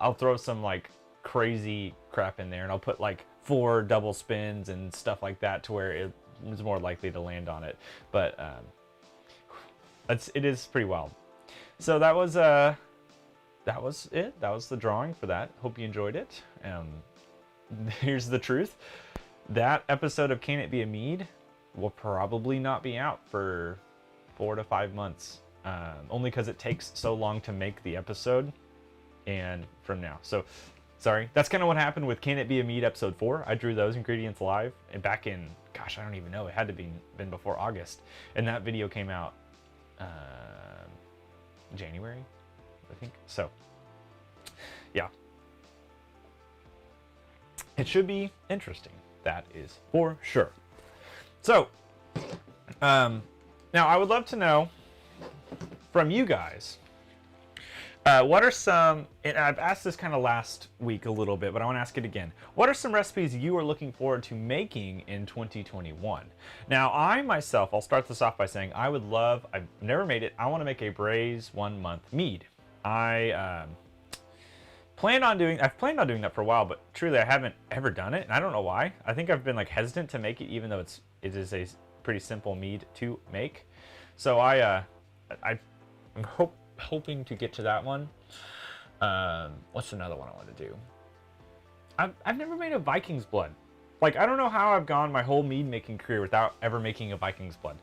I'll throw some like crazy crap in there, and I'll put like 4 double spins and stuff like that to where it is more likely to land on it. But it is pretty wild. So that was it. That was the drawing for that. Hope you enjoyed it. Here's the truth. That episode of Can It Be a Mead will probably not be out for 4 to 5 months. Only because it takes so long to make the episode and from now. So, sorry. That's kind of what happened with Can It Be a Mead episode 4. I drew those ingredients live and back in, gosh, I don't even know. It had to been before August. And that video came out January, I think. So, yeah. It should be interesting. That is for sure. So, now I would love to know from you guys, what are some, and I've asked this kind of last week a little bit, but I want to ask it again. What are some recipes you are looking forward to making in 2021? Now, I myself, I'll start this off by saying I've never made it. I want to make a Braise 1 month mead. I've planned on doing that for a while, but truly I haven't ever done it, and I don't know why. I think I've been like hesitant to make it, even though it is a pretty simple mead to make. So I'm hoping to get to that one. What's another one I want to do? I've never made a Viking's Blood. Like, I don't know how I've gone my whole mead making career without ever making a Viking's Blood,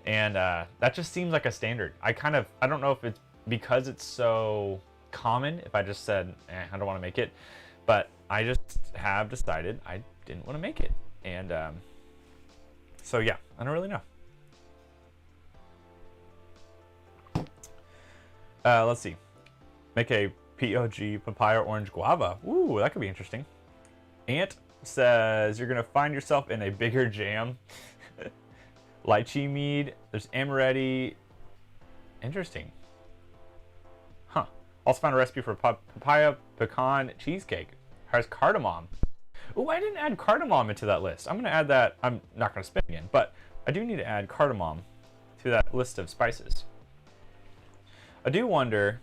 and that just seems like a standard. I don't know if it's because it's so common, if I just said I don't want to make it, but I just have decided I didn't want to make it, and so yeah, I don't really know. Let's see, make a POG papaya orange guava. Ooh, that could be interesting. Ant says you're gonna find yourself in a bigger jam. Lychee mead, there's amaretti. Interesting. Huh. Also found a recipe for papaya pecan cheesecake. Has cardamom. Oh, I didn't add cardamom into that list. I'm gonna add that. I'm not gonna spin again, but I do need to add cardamom to that list of spices. I do wonder,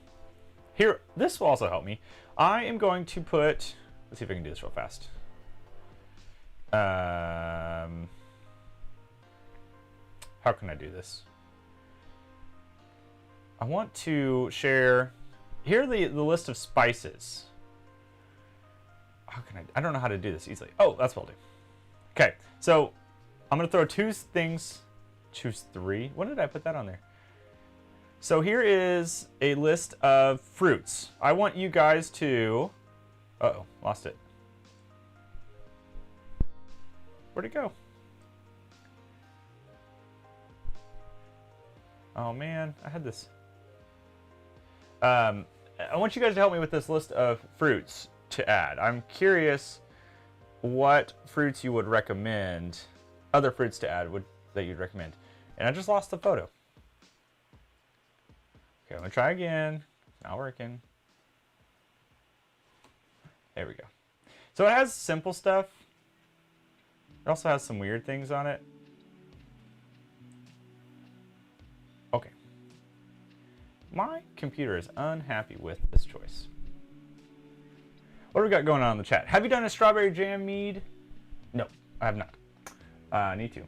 here, this will also help me. I am going to put, let's see if I can do this real fast. How can I do this? I want to share, here are the list of spices. How can I don't know how to do this easily. Oh, that's what I'll do. Okay, so I'm gonna throw two things, choose three. When did I put that on there? So here is a list of fruits. I want you guys to, uh-oh, lost it. Where'd it go? Oh man, I had this. I want you guys to help me with this list of fruits to add. I'm curious what fruits you would recommend, other fruits to add that you'd recommend. And I just lost the photo. Okay, I'm gonna try again. Not working. There we go. So it has simple stuff. It also has some weird things on it. Okay. My computer is unhappy with this choice. What do we got going on in the chat? Have you done a strawberry jam mead? No, I have not. I need to.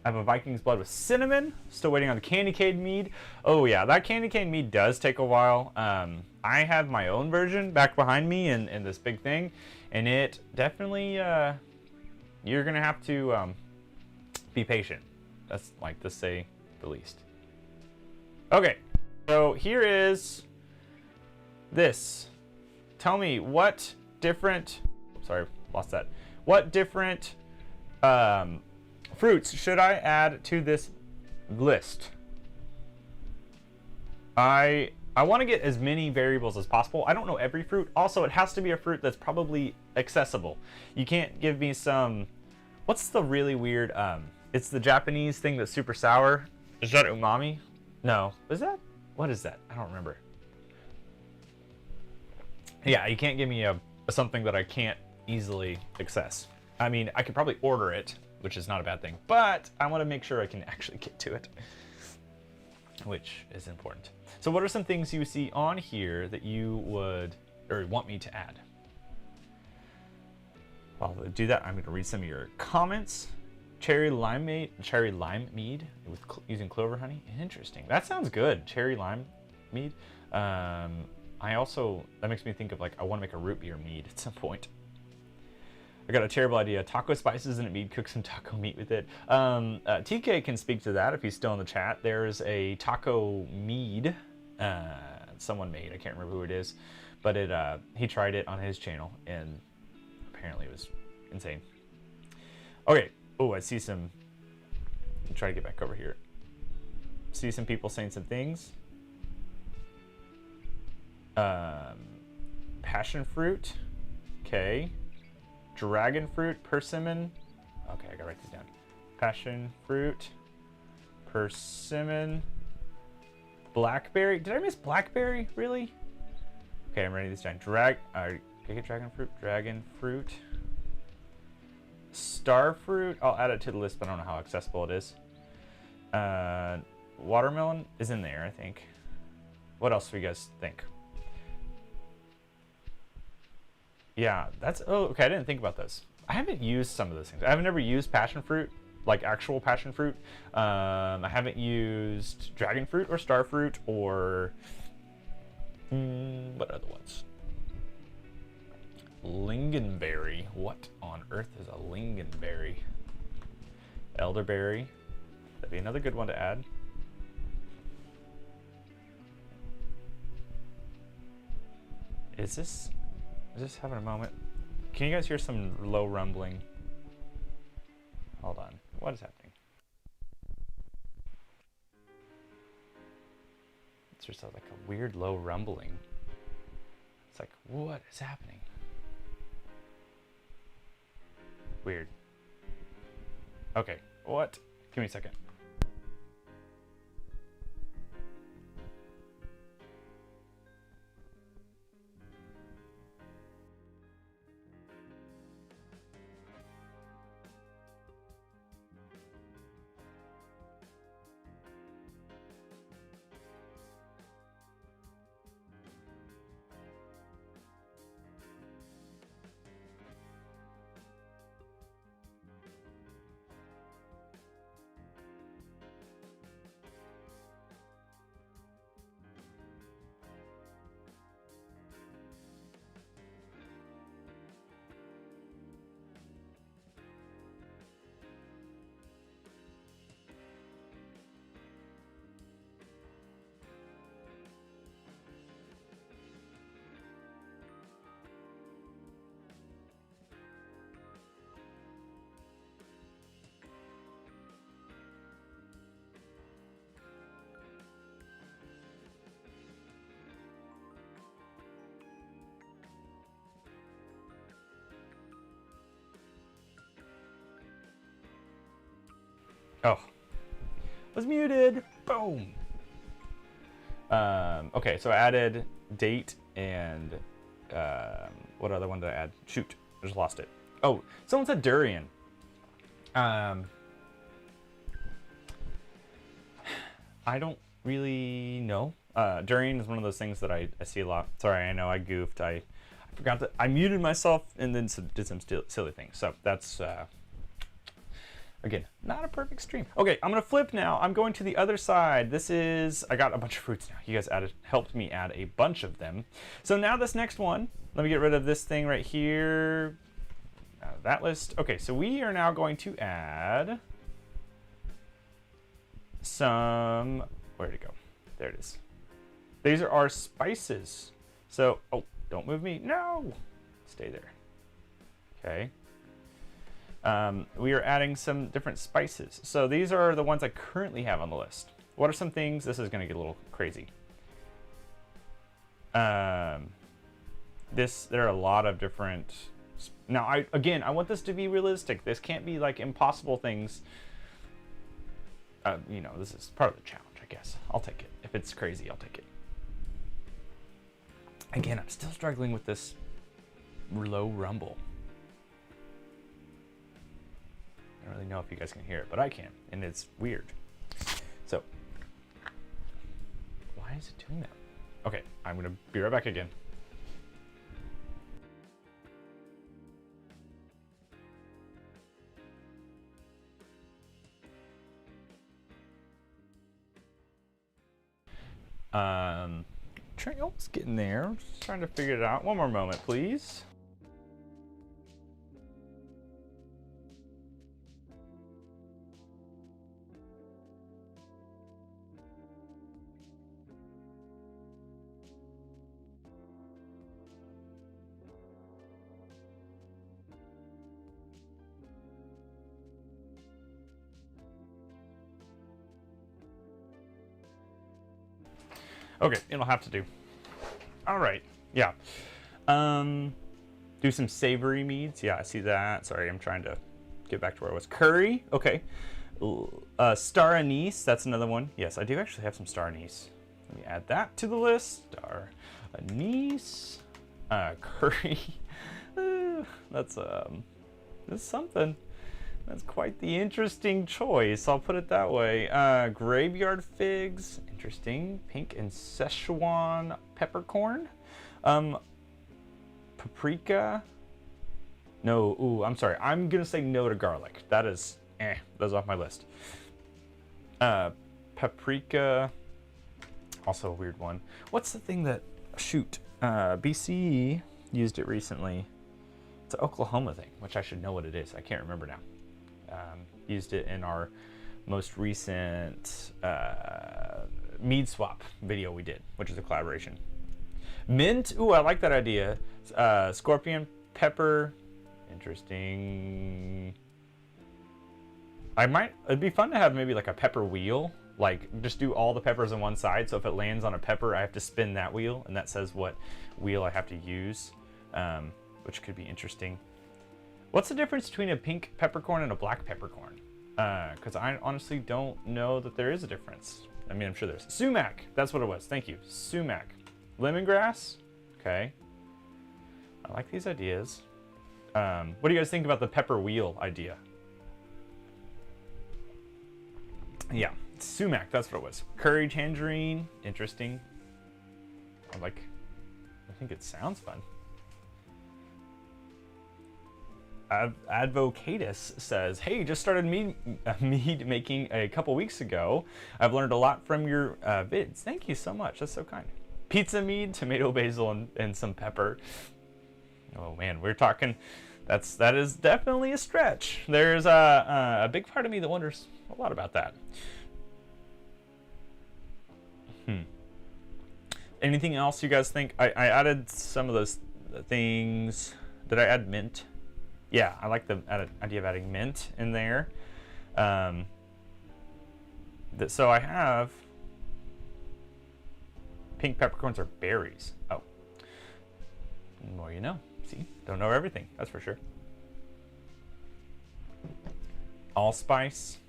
I have a Viking's Blood with cinnamon. Still waiting on the candy cane mead. Oh yeah, that candy cane mead does take a while. I have my own version back behind me in this big thing, and it definitely, you're gonna have to be patient. That's like to say the least. Okay, so here is this. Tell me what different, sorry, lost that. What different fruits should I add to this list? I want to get as many variables as possible. I don't know every fruit. Also, it has to be a fruit that's probably accessible. You can't give me some, what's the really weird, it's the Japanese thing that's super sour. Is that umami? No. Is that? What is that? I don't remember. Yeah, you can't give me something that I can't easily access. I mean, I could probably order it, which is not a bad thing, but I want to make sure I can actually get to it, which is important. So what are some things you see on here that you would, or want me to add? While I do that, I'm going to read some of your comments. Cherry lime mead with using clover honey. Interesting. That sounds good. Cherry lime mead. That makes me think of like, I want to make a root beer mead at some point. I got a terrible idea. Taco spices in a mead, cook some taco meat with it. TK can speak to that if he's still in the chat. There's a taco mead someone made. I can't remember who it is, but he tried it on his channel and apparently it was insane. Okay. Oh, I see some. I'll try to get back over here. See some people saying some things. Passion fruit. Okay. Dragon fruit, persimmon. Okay, I gotta write these down. Passion fruit, persimmon, blackberry. Did I miss blackberry? Really? Okay, I'm writing these down. Did I get dragon fruit? Dragon fruit. Star fruit. I'll add it to the list, but I don't know how accessible it is. Watermelon is in there, I think. What else do you guys think? Yeah, that's, oh, okay, I didn't think about this. I haven't used some of those things. I've never used passion fruit, like actual passion fruit. I haven't used dragon fruit or star fruit or, what are the ones? Lingonberry. What on earth is a lingonberry? Elderberry. That'd be another good one to add. Is this having a moment? Can you guys hear some low rumbling? Hold on. What is happening? It's just like a weird low rumbling. It's like, what is happening? Weird. Okay, what? Give me a second. Oh, was muted. Boom. Okay, so I added date and what other one did I add? Shoot, I just lost it. Oh, someone said durian. I don't really know. Durian is one of those things that I see a lot. Sorry, I know I goofed. I forgot that I muted myself and then did some silly things. So that's again, not a perfect stream. Okay, I'm gonna flip now. I'm going to the other side. This is, I got a bunch of fruits now. You guys helped me add a bunch of them. So now this next one, let me get rid of this thing right here. Out of that list. Okay, so we are now going to add some, where'd it go? There it is. These are our spices. So, oh, don't move me. No, stay there. Okay. We are adding some different spices. So these are the ones I currently have on the list. What are some things? This is going to get a little crazy. There are a lot of different. Now, I want this to be realistic. This can't be like impossible things. You know, this is part of the challenge, I guess. I'll take it. If it's crazy, I'll take it. Again, I'm still struggling with this low rumble. I don't really know if you guys can hear it, but I can, and it's weird. So, why is it doing that? Okay, I'm gonna be right back again. Almost getting there. Just trying to figure it out. One more moment, please. Okay, it'll have to do. All right, yeah. Do some savory meads. Yeah, I see that. Sorry, I'm trying to get back to where I was. Curry, okay. Star anise, that's another one. Yes, I do actually have some star anise. Let me add that to the list. Star anise, curry. That's something. That's quite the interesting choice. I'll put it that way. Graveyard figs, interesting. Pink and Szechuan peppercorn. paprika. No, ooh, I'm sorry. I'm gonna say no to garlic. That is, that's off my list. Paprika, also a weird one. What's the thing that, shoot, BC used it recently. It's an Oklahoma thing, which I should know what it is. I can't remember now. Used it in our most recent Mead swap video we did, which is a collaboration. Mint, ooh, I like that idea. Scorpion pepper, interesting. It'd be fun to have maybe like a pepper wheel, like just do all the peppers on one side. So if it lands on a pepper, I have to spin that wheel and that says what wheel I have to use, which could be interesting. What's the difference between a pink peppercorn and a black peppercorn? Because I honestly don't know that there is a difference. I mean, I'm sure there's. Sumac, that's what it was. Thank you. Sumac. Lemongrass, okay. I like these ideas. What do you guys think about the pepper wheel idea? Yeah, sumac, that's what it was. Curry tangerine, interesting. I think it sounds fun. Advocatus says, hey, just started mead making a couple weeks ago. I've learned a lot from your vids. Thank you so much, that's so kind. Pizza mead, tomato, basil, and some pepper. Oh man, we're talking, that is definitely a stretch. There's a big part of me that wonders a lot about that. Anything else you guys think? I added some of those things. Did I add mint? Yeah, I like the idea of adding mint in there. So I have pink peppercorns are berries. Oh, the more you know. See, don't know everything, that's for sure. Allspice.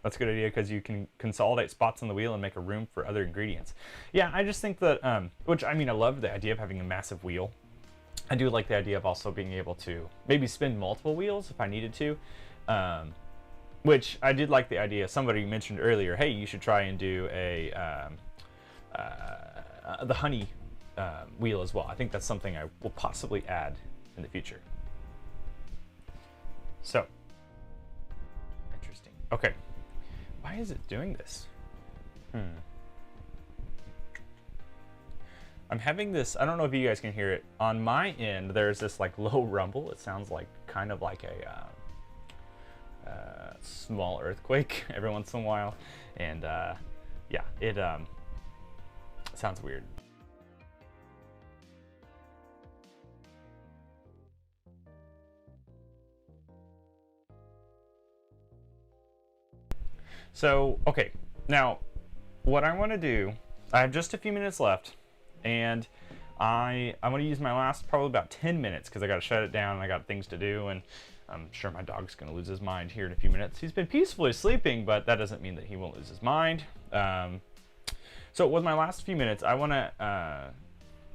That's a good idea because you can consolidate spots on the wheel and make a room for other ingredients. Yeah, I just think that, which I mean, I love the idea of having a massive wheel. I do like the idea of also being able to maybe spin multiple wheels if I needed to, which I did like the idea. Somebody mentioned earlier, hey, you should try and do the honey wheel as well. I think that's something I will possibly add in the future. So, interesting. Okay, why is it doing this? I'm having this, I don't know if you guys can hear it. On my end, there's this like low rumble. It sounds like kind of like a small earthquake every once in a while. And yeah, it sounds weird. So, okay, now what I want to do, I have just a few minutes left, and I'm going to use my last probably about 10 minutes because I got to shut it down and I got things to do, and I'm sure my dog's going to lose his mind here in a few minutes. He's been peacefully sleeping, but that doesn't mean that he won't lose his mind. So with my last few minutes, I want to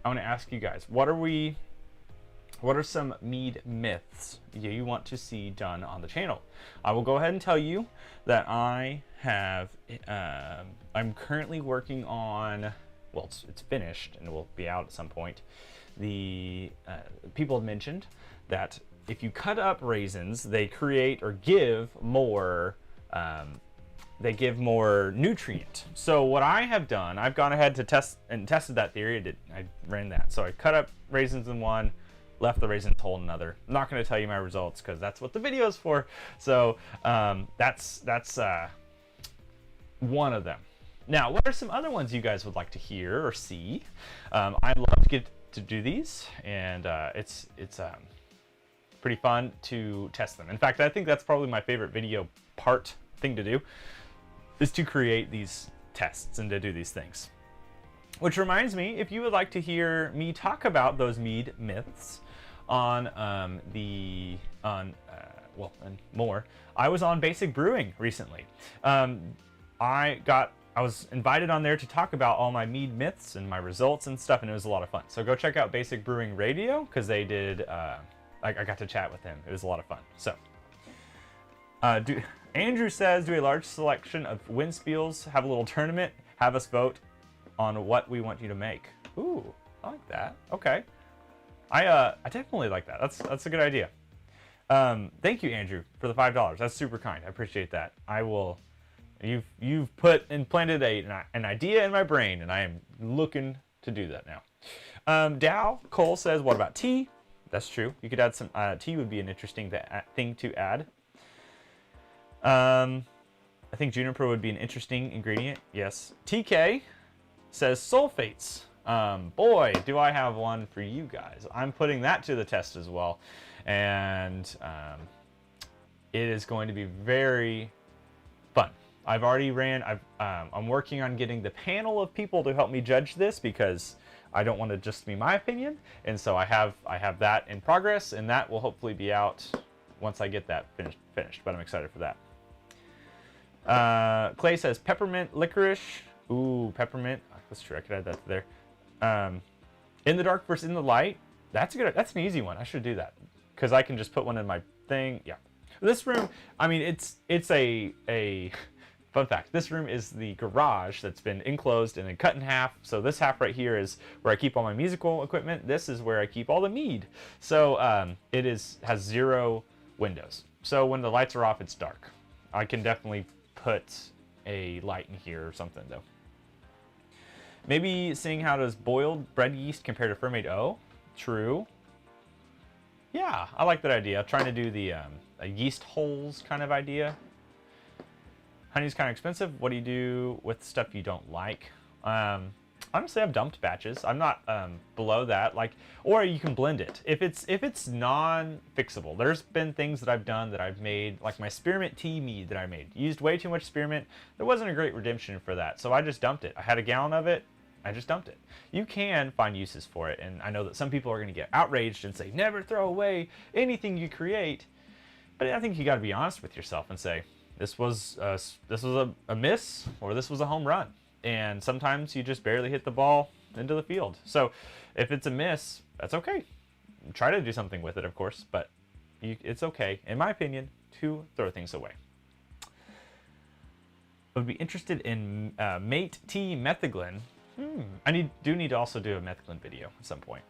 ask you guys, what are some Mead myths you want to see done on the channel? I will go ahead and tell you that I have, I'm currently working on, well, it's finished and it will be out at some point. People have mentioned that if you cut up raisins, they create or give more, they give more nutrient. So what I have done, I've gone ahead to tested that theory. I ran that. So I cut up raisins in one, left the raisins whole in another. I'm not going to tell you my results because that's what the video is for. So that's one of them. Now, what are some other ones you guys would like to hear or see? I love to get to do these, and it's pretty fun to test them. In fact, I think that's probably my favorite video thing to do, is to create these tests and to do these things. Which reminds me, if you would like to hear me talk about those Mead myths on well, and more, I was on Basic Brewing recently. I was invited on there to talk about all my Mead myths and my results and stuff, and it was a lot of fun. So go check out Basic Brewing Radio, because they did, I got to chat with him. It was a lot of fun. So, Andrew says, do a large selection of Windspiels, have a little tournament, have us vote on what we want you to make. Ooh, I like that. Okay. I definitely like that. That's a good idea. Thank you, Andrew, for the $5. That's super kind. I appreciate that. I will. You've implanted an idea in my brain, and I am looking to do that now. Dow Cole says, "What about tea?" That's true. You could add some tea. Would be an interesting thing to add. I think juniper would be an interesting ingredient. Yes. TK says sulfates. Boy, do I have one for you guys. I'm putting that to the test as well, and it is going to be very fun. I've already I'm working on getting the panel of people to help me judge this because I don't want it just to be my opinion, and so I have that in progress, and that will hopefully be out once I get that finished. But I'm excited for that. Clay says peppermint licorice. Ooh, peppermint. That's true. I could add that to there. In the dark versus in the light. That's an easy one. I should do that because I can just put one in my thing. Yeah. This room. I mean, it's a fun fact. This room is the garage that's been enclosed and then cut in half. So this half right here is where I keep all my musical equipment. This is where I keep all the mead. So it has 0 windows. So when the lights are off, it's dark. I can definitely put a light in here or something though. Maybe seeing how does boiled bread yeast compare to fermented O? True. Yeah, I like that idea. Trying to do the yeast holes kind of idea. Honey's kind of expensive. What do you do with stuff you don't like? Honestly, I've dumped batches. I'm not below that. Or you can blend it. If it's non-fixable, there's been things that I've done that I've made, like my spearmint tea mead that I made. Used way too much spearmint. There wasn't a great redemption for that, so I just dumped it. I had a gallon of it. I just dumped it. You can find uses for it, and I know that some people are going to get outraged and say, never throw away anything you create. But I think you got to be honest with yourself and say, this was a miss, or this was a home run. And sometimes you just barely hit the ball into the field. So if it's a miss, that's okay. Try to do something with it, of course, but it's okay, in my opinion, to throw things away. I would be interested in mate tea methylene. I do need to also do a methylene video at some point.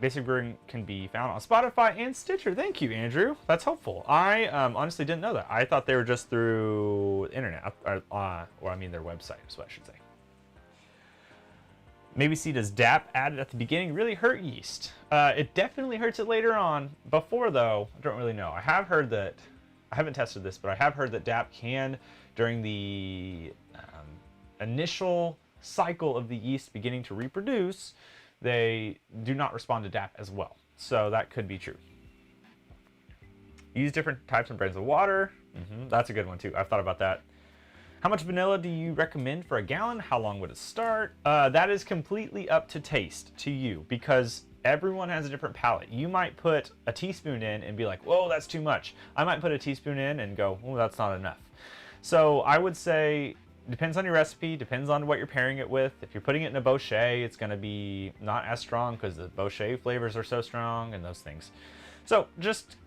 Basic Brewing can be found on Spotify and Stitcher. Thank you, Andrew. That's helpful. I honestly didn't know that. I thought they were just through the internet, or I mean their website is what I should say. Maybe see, does DAP added at the beginning really hurt yeast? It definitely hurts it later on. Before, though, I don't really know. I have heard that, I haven't tested this, but I have heard that DAP can, during the initial cycle of the yeast beginning to reproduce, they do not respond to DAP as well. So that could be true. Use different types and brands of water. That's a good one too. I've thought about that. How much vanilla do you recommend for a gallon? How long would it start? That is completely up to taste, to you, because everyone has a different palate. You might put a teaspoon in and be like, whoa, that's too much. I might put a teaspoon in and go, oh, that's not enough. So I would say, depends on your recipe, depends on what you're pairing it with. If you're putting it in a bochet, it's going to be not as strong because the bochet flavors are so strong and those things. So just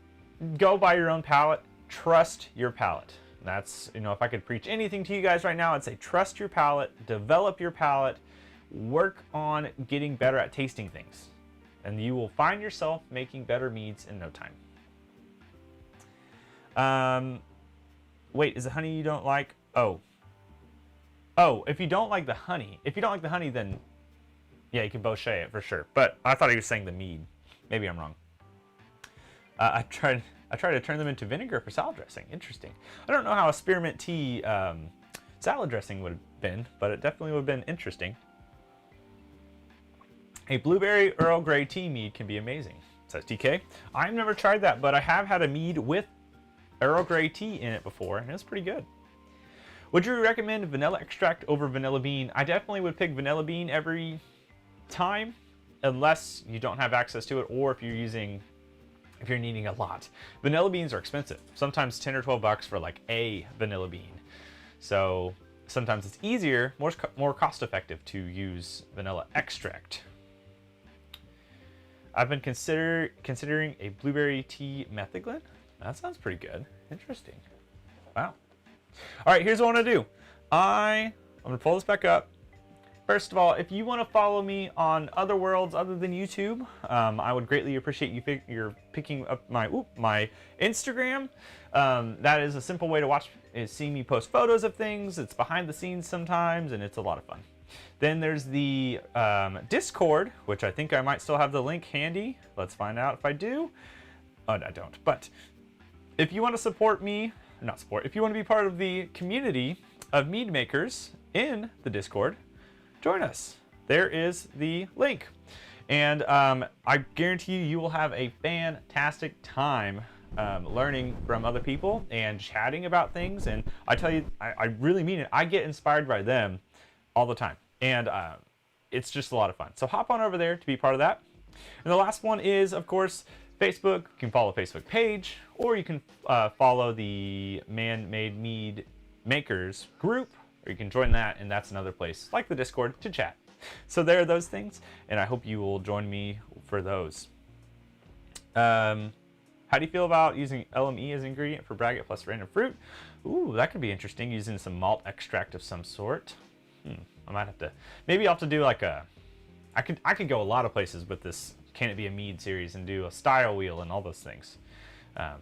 go by your own palate. Trust your palate. That's, if I could preach anything to you guys right now, I'd say trust your palate, develop your palate, work on getting better at tasting things, and you will find yourself making better meads in no time. Wait, is it honey you don't like? Oh, if you don't like the honey, then yeah, you can bochet it for sure. But I thought he was saying the mead. Maybe I'm wrong. I tried to turn them into vinegar for salad dressing. Interesting. I don't know how a spearmint tea salad dressing would have been, but it definitely would have been interesting. A blueberry Earl Grey tea mead can be amazing, says TK. I've never tried that, but I have had a mead with Earl Grey tea in it before, and it's pretty good. Would you recommend vanilla extract over vanilla bean? I definitely would pick vanilla bean every time, unless you don't have access to it, or if you're needing a lot. Vanilla beans are expensive. Sometimes 10 or 12 bucks for like a vanilla bean. So sometimes it's easier, more cost effective to use vanilla extract. I've been considering a blueberry tea methylene. That sounds pretty good. Interesting. Wow. All right, here's what I want to do. I'm going to pull this back up, First of all, if you want to follow me on other worlds other than YouTube, I would greatly appreciate you picking up my Instagram. That is a simple way to watch, is see me post photos of things. It's behind the scenes sometimes, and it's a lot of fun. Then there's the Discord, which I think I might still have the link handy. Let's find out if I do. Oh, no, I don't. But if you want to support me, if you want to be part of the community of mead makers in the Discord, join us. There is the link. And I guarantee you will have a fantastic time learning from other people and chatting about things. And I tell you, I really mean it. I get inspired by them all the time. And it's just a lot of fun. So hop on over there to be part of that. And the last one is, of course, Facebook. You can follow the Facebook page, or you can follow the Man-Made Mead Makers group, or you can join that, and that's another place, like the Discord, to chat. So there are those things, and I hope you will join me for those. How do you feel about using LME as an ingredient for braggot plus random fruit? Ooh, that could be interesting, using some malt extract of some sort. I might have to, maybe I'll have to do like a, I could go a lot of places with this Can It Be a Mead series and do a style wheel and all those things,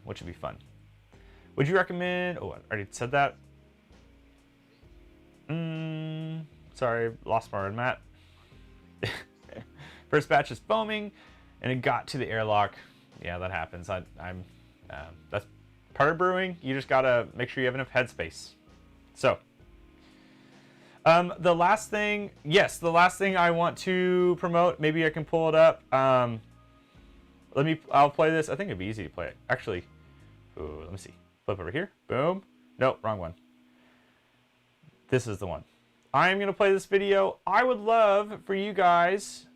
which would be fun. Would you recommend, oh, I already said that. Sorry, lost my word, Matt. First batch is foaming, and it got to the airlock. Yeah, that happens. That's part of brewing. You just gotta make sure you have enough headspace. So, the last thing I want to promote. Maybe I can pull it up. I'll play this. I think it'd be easy to play it. Actually, ooh, let me see. Flip over here. Boom. Nope, wrong one. This is the one. I'm going to play this video. I would love for you guys...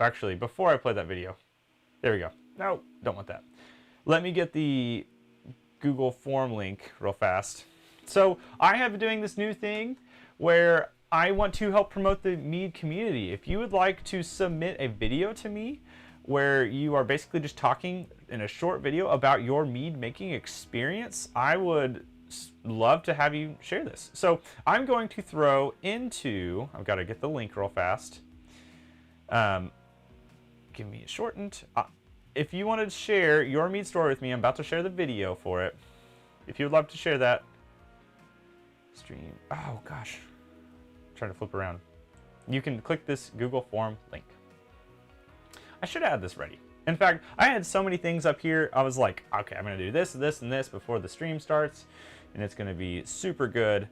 Actually, before I play that video... There we go. No, don't want that. Let me get the Google form link real fast. So, I have been doing this new thing where I want to help promote the mead community. If you would like to submit a video to me where you are basically just talking in a short video about your mead making experience, I would love to have you share this. So I'm going to throw into, I've got to get the link real fast. Give me a shortened. If you wanted to share your mead story with me, I'm about to share the video for it. If you would love to share that, stream. Oh gosh, I'm trying to flip around. You can click this Google form link. I should have had this ready. In fact, I had so many things up here. I was like, okay, I'm gonna do this, this, and this before the stream starts, and it's gonna be super good.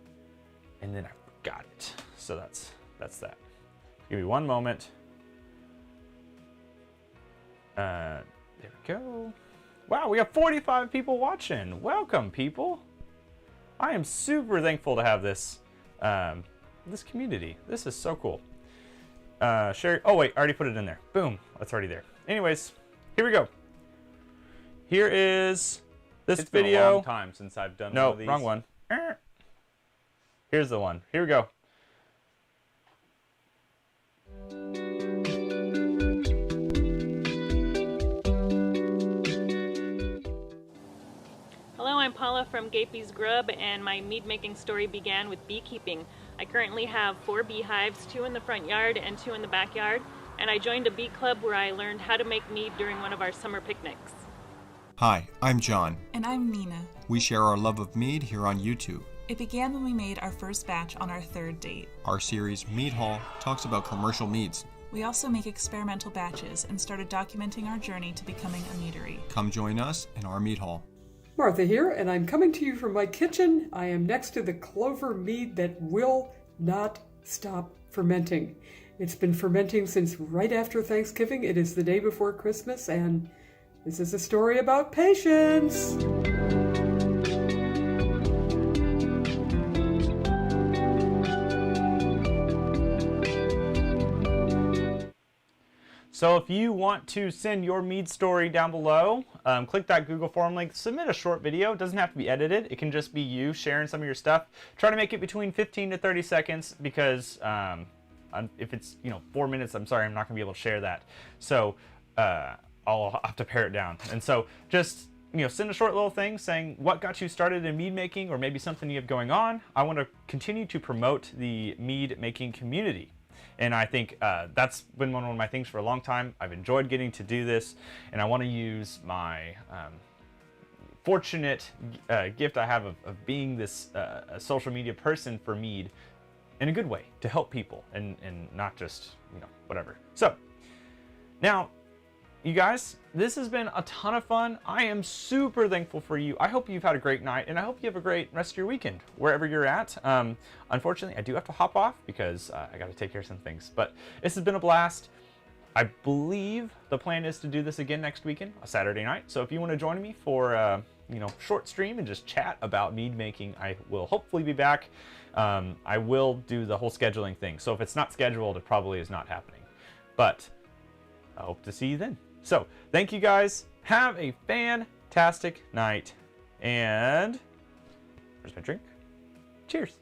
And then I forgot it. So that's that. Give me one moment. There we go. Wow, we have 45 people watching. Welcome, people. I am super thankful to have this this community. This is so cool. Share. Oh wait, I already put it in there. Boom, that's already there. Anyways, here we go. Here is this video. It's been a long time since I've done one of these. No, wrong one. Here's the one. Here we go. Hello, I'm Paula from Gapey's Grub, and my mead making story began with beekeeping. I currently have 4 beehives, 2 in the front yard and 2 in the backyard, and I joined a bee club where I learned how to make mead during one of our summer picnics. Hi, I'm John. And I'm Nina. We share our love of mead here on YouTube. It began when we made our first batch on our 3rd date. Our series, Mead Hall, talks about commercial meads. We also make experimental batches and started documenting our journey to becoming a meadery. Come join us in our Mead Hall. Martha here, and I'm coming to you from my kitchen. I am next to the clover mead that will not stop fermenting. It's been fermenting since right after Thanksgiving. It is the day before Christmas, and this is a story about patience. So if you want to send your mead story down below, click that Google form link, submit a short video. It doesn't have to be edited. It can just be you sharing some of your stuff. Try to make it between 15 to 30 seconds because if it's 4 minutes, I'm sorry, I'm not gonna be able to share that. So I'll have to pare it down. And so just send a short little thing saying what got you started in mead making, or maybe something you have going on. I want to continue to promote the mead making community. And I think that's been one of my things for a long time. I've enjoyed getting to do this, and I want to use my fortunate gift I have of being this a social media person for Mead in a good way to help people and not just, whatever. So now, you guys, this has been a ton of fun. I am super thankful for you. I hope you've had a great night, and I hope you have a great rest of your weekend, wherever you're at. Unfortunately, I do have to hop off because I got to take care of some things. But this has been a blast. I believe the plan is to do this again next weekend, a Saturday night. So if you want to join me for short stream and just chat about mead making, I will hopefully be back. I will do the whole scheduling thing. So if it's not scheduled, it probably is not happening. But I hope to see you then. So thank you guys. Have a fantastic night. And where's my drink? Cheers.